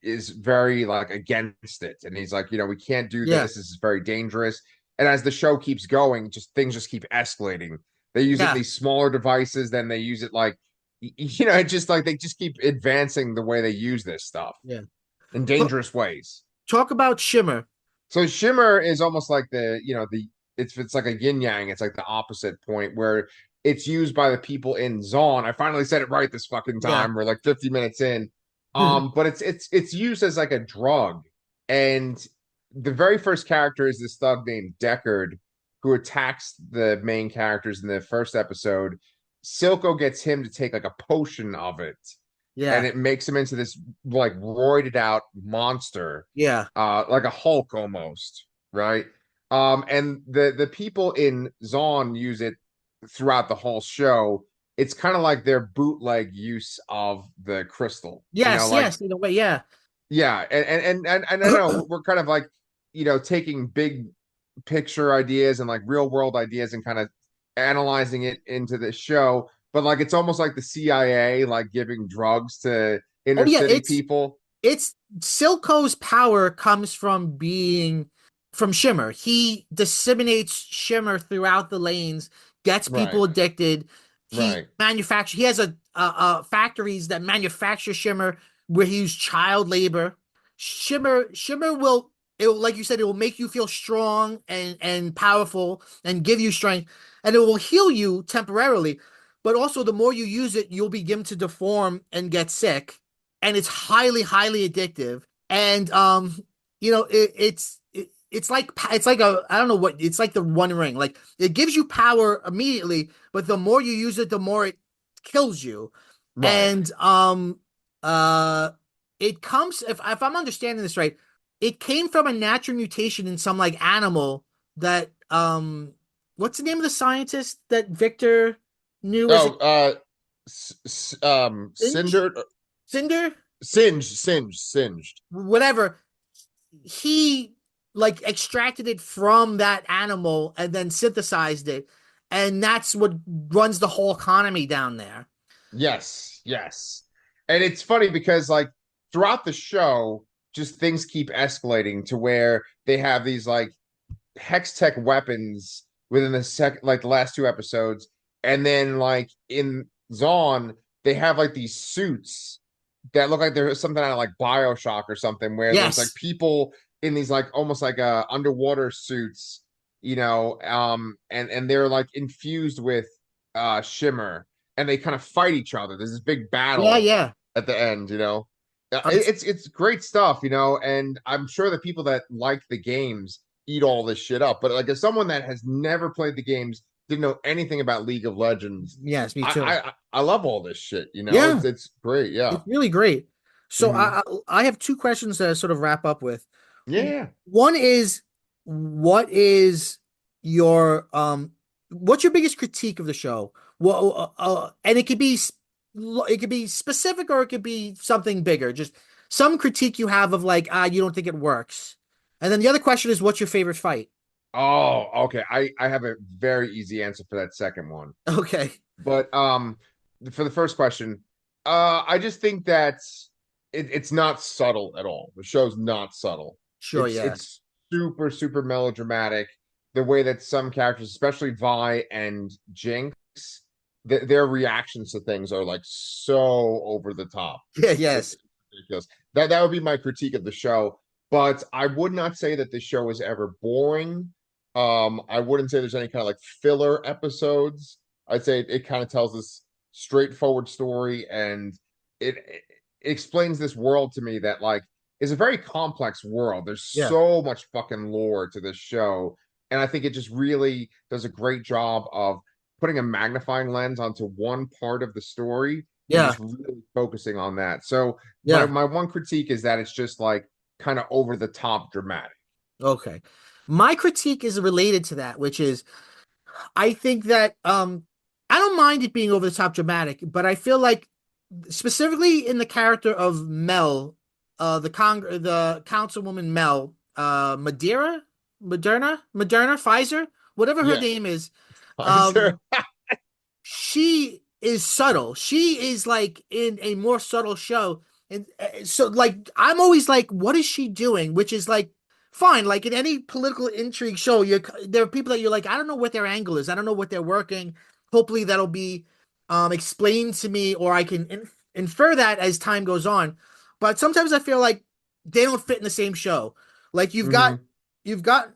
B: is very like against it. And he's like, we can't do
A: yeah,
B: this. This is very dangerous. And as the show keeps going, just things just keep escalating. They use it in
A: yeah,
B: these smaller devices, then they use it like it just like they just keep advancing the way they use this stuff
A: yeah.
B: in
A: Talk,
B: dangerous ways.
A: talk about Shimmer.
B: So Shimmer is almost like it's like a yin yang. It's like the opposite point where it's used by the people in Zaun. I finally said it right this fucking
A: Yeah,
B: time. We're like 50 minutes in. But it's used as like a drug. And the very first character is this thug named Deckard who attacks the main characters in the first episode. Silco gets him to take like a potion of it, and
A: yeah,
B: it makes him into this like roided out monster,
A: yeah,
B: like a Hulk almost, right? And the people in Zaun use it throughout the whole show. It's kind of like their bootleg use of the crystal,
A: yes,
B: like
A: yes. In a way, yeah,
B: yeah, and I know we're kind of like taking big picture ideas and like real world ideas and kind of analyzing it into the show, but like it's almost like the CIA like giving drugs to
A: oh
B: inner
A: yeah.
B: city
A: It's
B: people.
A: it's Silco's power comes from being from Shimmer. He disseminates Shimmer throughout the lanes, gets
B: Right,
A: people addicted.
B: right.
A: He has factories that manufacture Shimmer where he uses child labor. Shimmer will, like you said, it will make you feel strong and powerful and give you strength, and it will heal you temporarily. But also, the more you use it, you'll begin to deform and get sick, and it's highly addictive. And it's like a, I don't know what, it's like the One Ring. Like, it gives you power immediately, but the more you use it, the more it kills you.
B: Right.
A: And uh it comes, if I'm understanding this right, it came from a natural mutation in some like animal that what's the name of the scientist that Victor knew as a
B: Oh,
A: Singe?
B: Cinder,
A: Cinder?
B: Singed.
A: Whatever. He like extracted it from that animal and then synthesized it, and that's what runs the whole economy down there.
B: Yes, yes. And it's funny because like throughout the show, just things keep escalating to where they have these like hex tech weapons within the last two episodes, and then like in Zon they have like these suits that look like they're something out of like Bioshock or something, where there's like
A: Yes.
B: people in these like almost like underwater suits, and they're like infused with shimmer, and they kind of fight each other. There's this big
A: Yeah,
B: battle
A: yeah.
B: at the end.
A: Um,
B: It's great stuff, and I'm sure the people that like the games eat all this shit up. But like as someone that has never played the games, didn't know anything about League of Legends,
A: yes, me too.
B: I love all this shit.
A: Yeah,
B: It's great, yeah.
A: it's really great. So
B: Hmm.
A: I have two questions to sort of wrap up with.
B: Yeah.
A: One is, what is your what's your biggest critique of the show? Well, and it could be specific or it could be something bigger. Just some critique you have of like, you don't think it works. And then the other question is, what's your favorite fight?
B: Oh, okay. I have a very easy answer for that second one.
A: Okay,
B: But for the first question, I just think that it's not subtle at all. The show's not subtle.
A: sure, yeah,
B: It's super super melodramatic. The way that some characters, especially Vi and Jinx, their reactions to things are like so over the top.
A: yeah,
B: It's
A: yes,
B: ridiculous. That would be my critique of the show. But I would not say that the show is ever boring. I wouldn't say there's any kind of like filler episodes. I'd say it kind of tells this straightforward story, and it explains this world to me that like is a very complex world. There's
A: yeah,
B: so much fucking lore to this show, and I think it just really does a great job of putting a magnifying lens onto one part of the story and
A: yeah,
B: just really focusing on that. So my
A: yeah.
B: my one critique is that it's just like kind of over the top dramatic.
A: Okay. My critique is related to that, which is I think that I don't mind it being over the top dramatic, but I feel like specifically in the character of Mel, the councilwoman Mel, Moderna, Pfizer, whatever her
B: Yeah.
A: name is,
B: Pfizer.
A: um, she is subtle. She is like in a more subtle show. And so like I'm always like, what is she doing? Which is like fine. Like in any political intrigue show, there are people that you're like, I don't know what their angle is. I don't know what they're working. Hopefully that'll be explained to me, or I can infer that as time goes on. But sometimes I feel like they don't fit in the same show. Like
B: Hmm.
A: you've got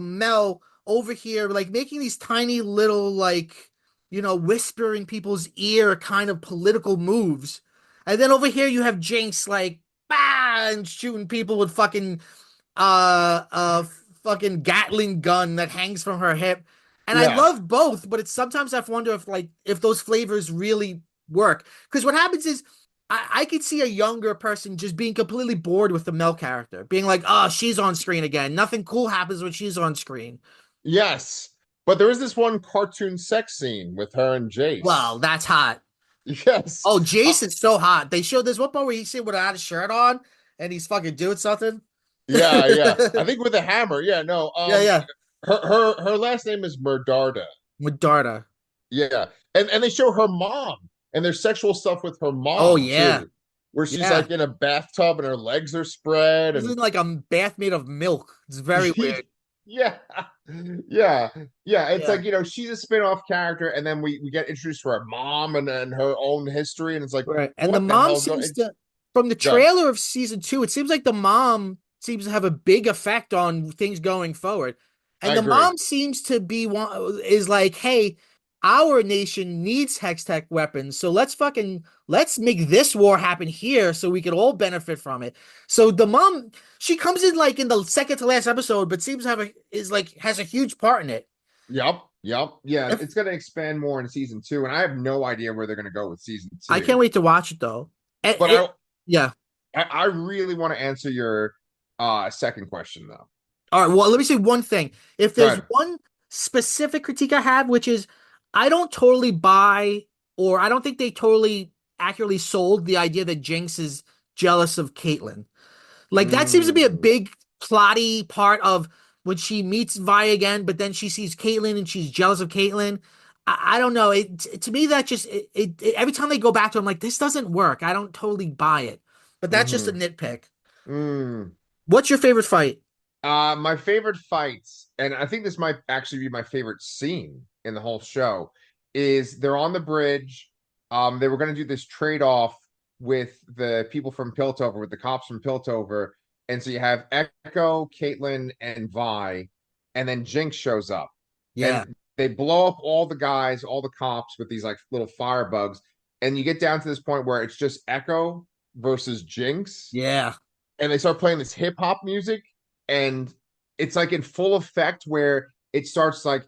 A: Mel over here like making these tiny little like whisper in people's ear kind of political moves. And then over here you have Jinx like bah and shooting people with fucking Gatling gun that hangs from her hip. And I
B: Yeah.
A: love both, but it's sometimes I wonder if those flavors really work. Because what happens is I could see a younger person just being completely bored with the Mel character, being like, oh, she's on screen again. Nothing cool happens when she's on screen.
B: Yes. But there is this one cartoon sex scene with her and
A: Well,
B: Jace.
A: that's hot.
B: Yes.
A: Oh,
B: Uh,
A: Jason's so hot. They showed this one part where he's sitting without a shirt on and he's fucking doing something.
B: yeah, yeah. I think with a hammer. Yeah, no.
A: Yeah, yeah.
B: Her last name is Murdarda.
A: With Darda.
B: Yeah. And they show her mom, and there's sexual stuff with her
A: Oh
B: mom
A: yeah.
B: too, where she's
A: Yeah.
B: like in a bathtub and her legs are spread
A: This is
B: and
A: like a bath made of milk. It's very weird.
B: yeah. Yeah. Yeah. It's
A: Yeah.
B: like, she's a spin-off character, and then we get introduced to her mom and her own history, and it's like,
A: Right. And the
B: what the
A: mom
B: hell is going
A: seems
B: it's
A: to, from the
B: good.
A: trailer of season two, it seems like the mom seems to have a big effect on things going forward.
B: I
A: And the
B: agree.
A: mom seems to be one is like, hey, our nation needs hex tech weapons, so let's make this war happen here so we can all benefit from it. So the mom, she comes in like in the second to last episode, but seems to has a huge part in it.
B: Yep. Yep. Yeah.
A: If
B: It's going to expand more in season two, and I have no idea where they're going to go with season
A: I can't
B: two.
A: wait to watch it though. And
B: But I
A: yeah.
B: I really want to answer your second question though.
A: All right, well, let me say one thing. If
B: Go
A: there's
B: ahead.
A: one specific critique I have, which is I don't totally buy, or I don't think they totally accurately sold the idea that Jinx is jealous of Caitlyn. Like that seems to be a
B: Mm,
A: big plotty part of when she meets Vi again, but then she sees Caitlyn and she's jealous of Caitlyn. I don't know. To me that just every time they go back to it, I'm like, this doesn't work. I don't totally buy it. But that's just a
B: hmm.
A: nitpick.
B: Mm.
A: What's your favorite fight?
B: My favorite fights, and I think this might actually be my favorite scene in the whole show, is they're on the bridge. They were going to do this trade-off with the people from Piltover, with the cops from Piltover, and so you have Echo, Caitlin, and Vi, and then Jinx shows up,
A: Yeah,
B: and they blow up all the guys, all the cops with these like little firebugs, and you get down to this point where it's just Echo versus Jinx,
A: yeah,
B: and they start playing this hip hop music, and it's like in full effect where it starts like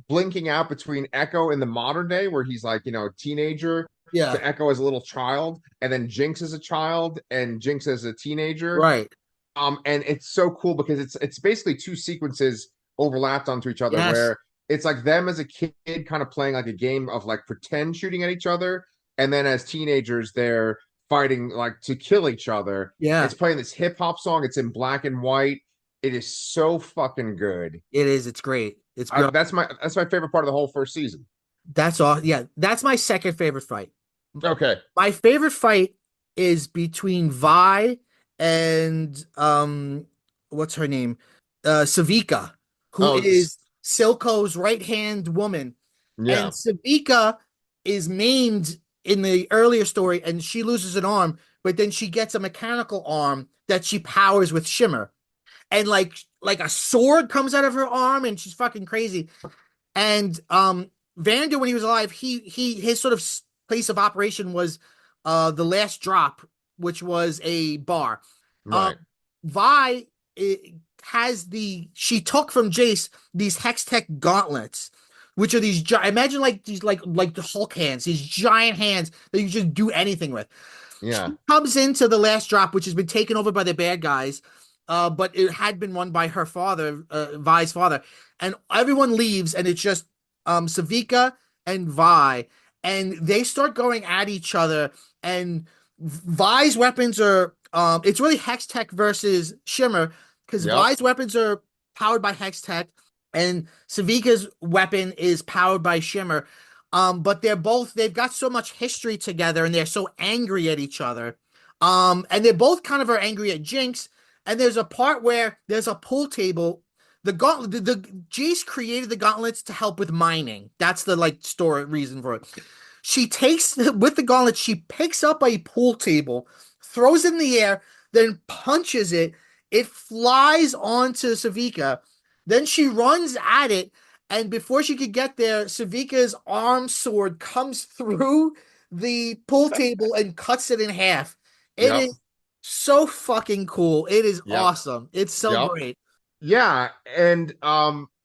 B: blinking out between Echo in the modern day, where he's like, a teenager,
A: yeah.
B: to Echo as a little child, and then Jinx as a child and Jinx as a teenager.
A: Right.
B: And it's so cool because it's basically two sequences overlapped onto each other
A: Yes.
B: where it's like them as a kid kind of playing like a game of like pretend shooting at each other, and then as teenagers they're fighting like to kill each other.
A: Yeah.
B: It's playing this hip hop song. It's in black and white. It is so fucking good.
A: It is. It's great. It's great.
B: That's my favorite part of the whole first season.
A: That's all. Yeah, that's my second favorite fight.
B: Okay.
A: My favorite fight is between Vi and what's her name? Savika, who
B: Oh,
A: is Silco's right-hand woman. And
B: yeah.
A: Savika is maimed in the earlier story and she loses an arm, but then she gets a mechanical arm that she powers with shimmer. And like a sword comes out of her arm and she's fucking crazy. And Vander, when he was alive, he his sort of place of operation was the Last Drop, which was a bar. Um,
B: Right.
A: Vi has she took from Jace these Hextech gauntlets, which are these imagine like these like the Hulk hands, these giant hands that you just do anything with.
B: Yeah.
A: She comes into the Last Drop, which has been taken over by the bad guys, but it had been run by her father, Vi's father, and everyone leaves, and it's just Savika and Vi, and they start going at each other, and Vi's weapons are it's really Hex Tech versus Shimmer, because
B: Yep.
A: Vi's weapons are powered by Hex Tech, and Savika's weapon is powered by Shimmer. But they've got so much history together and they're so angry at each other. And they both kind of are angry at Jinx. And there's a part where there's a pool table. The gauntlet, the Jace created the gauntlets to help with mining. That's the like story reason for it. She takes with the gauntlet, she picks up a pool table, throws it in the air, then punches it. It flies onto Savika. Then she runs at it, and before she could get there, Savika's arm sword comes through the pool table and cuts it in half. It
B: Yep.
A: is so fucking cool. It is
B: Yep.
A: awesome. It's so
B: Yep.
A: great.
B: Yeah, and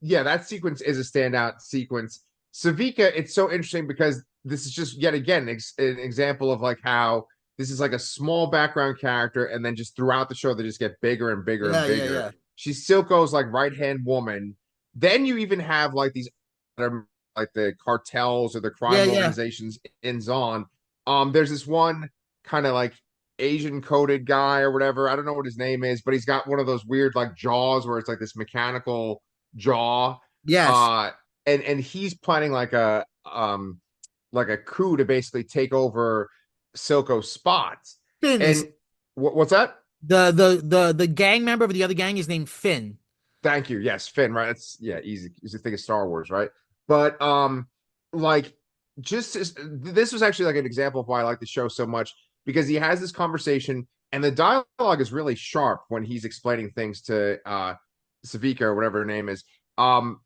B: yeah, that sequence is a standout sequence. Savika, it's so interesting because this is just yet again an example of like how this is like a small background character, and then just throughout the show they just get bigger and bigger and
A: Yeah, yeah,
B: bigger.
A: yeah.
B: She's Silco's like right hand woman. Then you even have like these like the cartels or the
A: Yeah,
B: crime
A: yeah.
B: organizations in Zon. There's this one kind of like Asian coded guy or whatever. I don't know what his name is, but he's got one of those weird like jaws where it's like this mechanical jaw.
A: Yes.
B: Uh and he's planning like a coup to basically take over Silco's spot.
A: Finn is
B: And what's that?
A: the gang member of the other gang is named Finn.
B: Thank you. Yes, Finn, right? It's yeah, easy to think of Star Wars, right? But like this was actually like an example of why I like the show so much, because he has this conversation and the dialogue is really sharp when he's explaining things to Savika or whatever her name is. And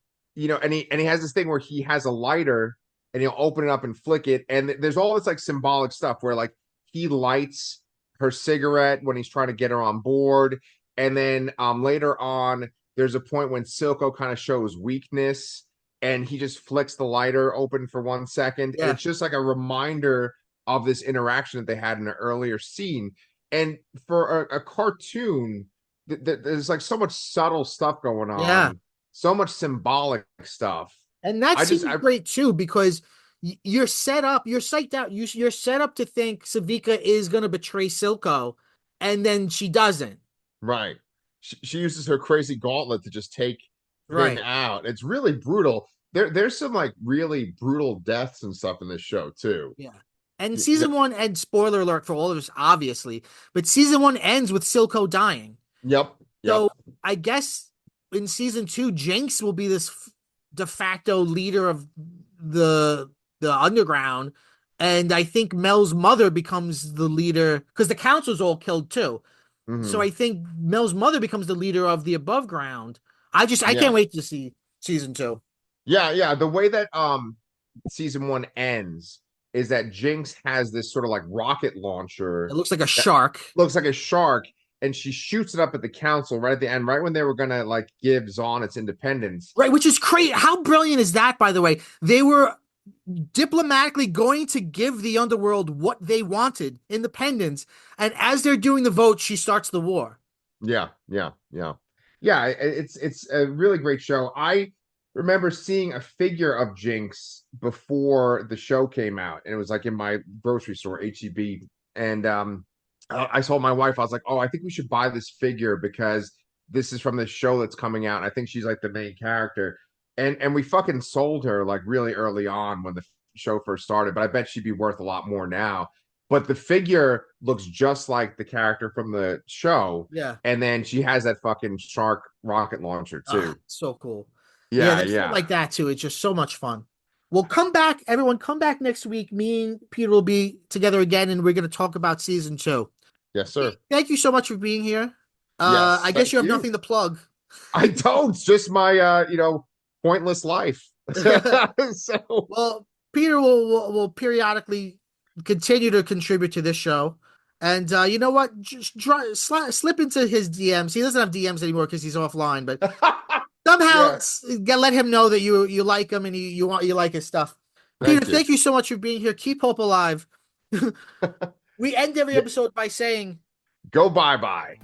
B: he has this thing where he has a lighter and he'll open it up and flick it, and there's all this like symbolic stuff where like he lights her cigarette when he's trying to get her on board, and then later on there's a point when Silco kind of shows weakness and he just flicks the lighter open for 1 second. And
A: Yeah.
B: it's just like a reminder of this interaction that they had in an earlier scene. And for a cartoon, there's like so much subtle stuff going
A: Yeah.
B: on, so much symbolic stuff.
A: And that
B: I just,
A: seems
B: I,
A: great too because you're set up, you're psyched out, you're set up to think Savika is going to betray Silco, and then she doesn't.
B: right. She uses her crazy gauntlet to just take him
A: Right.
B: out. It's really brutal. There's some like really brutal deaths and stuff in this show too.
A: Yeah. And season one ends, spoiler alert for all of us, obviously, but season one ends with Silco dying.
B: Yep. Yep.
A: So I guess in season two, Jinx will be this de facto leader of the underground, and I think Mel's mother becomes the leader because the council's all killed too. So
B: Hmm.
A: I think Mel's mother becomes the leader of the above ground. I
B: Yeah.
A: can't wait to see season two.
B: Yeah. Yeah. The way that season one ends is that Jinx has this sort of like rocket
A: It
B: launcher
A: looks like a
B: that
A: shark.
B: looks like a shark, and she shoots it up at the council right at the end, right when they were gonna like give Zaun its independence.
A: Right, which is crazy. How brilliant is that, by the way? They were diplomatically going to give the underworld what they wanted, independence. And as they're doing the vote, she starts the war.
B: Yeah, yeah, yeah, yeah. It's a really great show. I remember seeing a figure of Jinx before the show came out, and it was like in my grocery store, HEB, and I told my wife, I was like, "Oh, I think we should buy this figure because this is from the show that's coming out. I think she's like the main character." And we fucking sold her like really early on when the show first started, but I bet she'd be worth a lot more now. But the figure looks just like the character from the show,
A: Yeah.
B: and then she has that fucking shark rocket launcher
A: Ah,
B: too.
A: so cool. Yeah,
B: Yeah,
A: there's stuff
B: yeah.
A: like that too. It's just so much fun. Well, come back, everyone. Come back next week. Me and Peter will be together again, and we're going to talk about season two.
B: Yes, sir.
A: Thank you so much for being here.
B: Yes,
A: I guess
B: thank
A: you have
B: you.
A: nothing to plug.
B: I don't. It's just my pointless life. So
A: Well, Peter will periodically continue to contribute to this show. And you know what? Just slip into his DMs. He doesn't have DMs anymore because he's offline, but somehow
B: yeah,
A: let him know that you like him and you like his stuff. Peter,
B: thank you.
A: thank you so much for being here. Keep hope alive. We end every
B: Yeah,
A: episode by saying
B: go bye bye.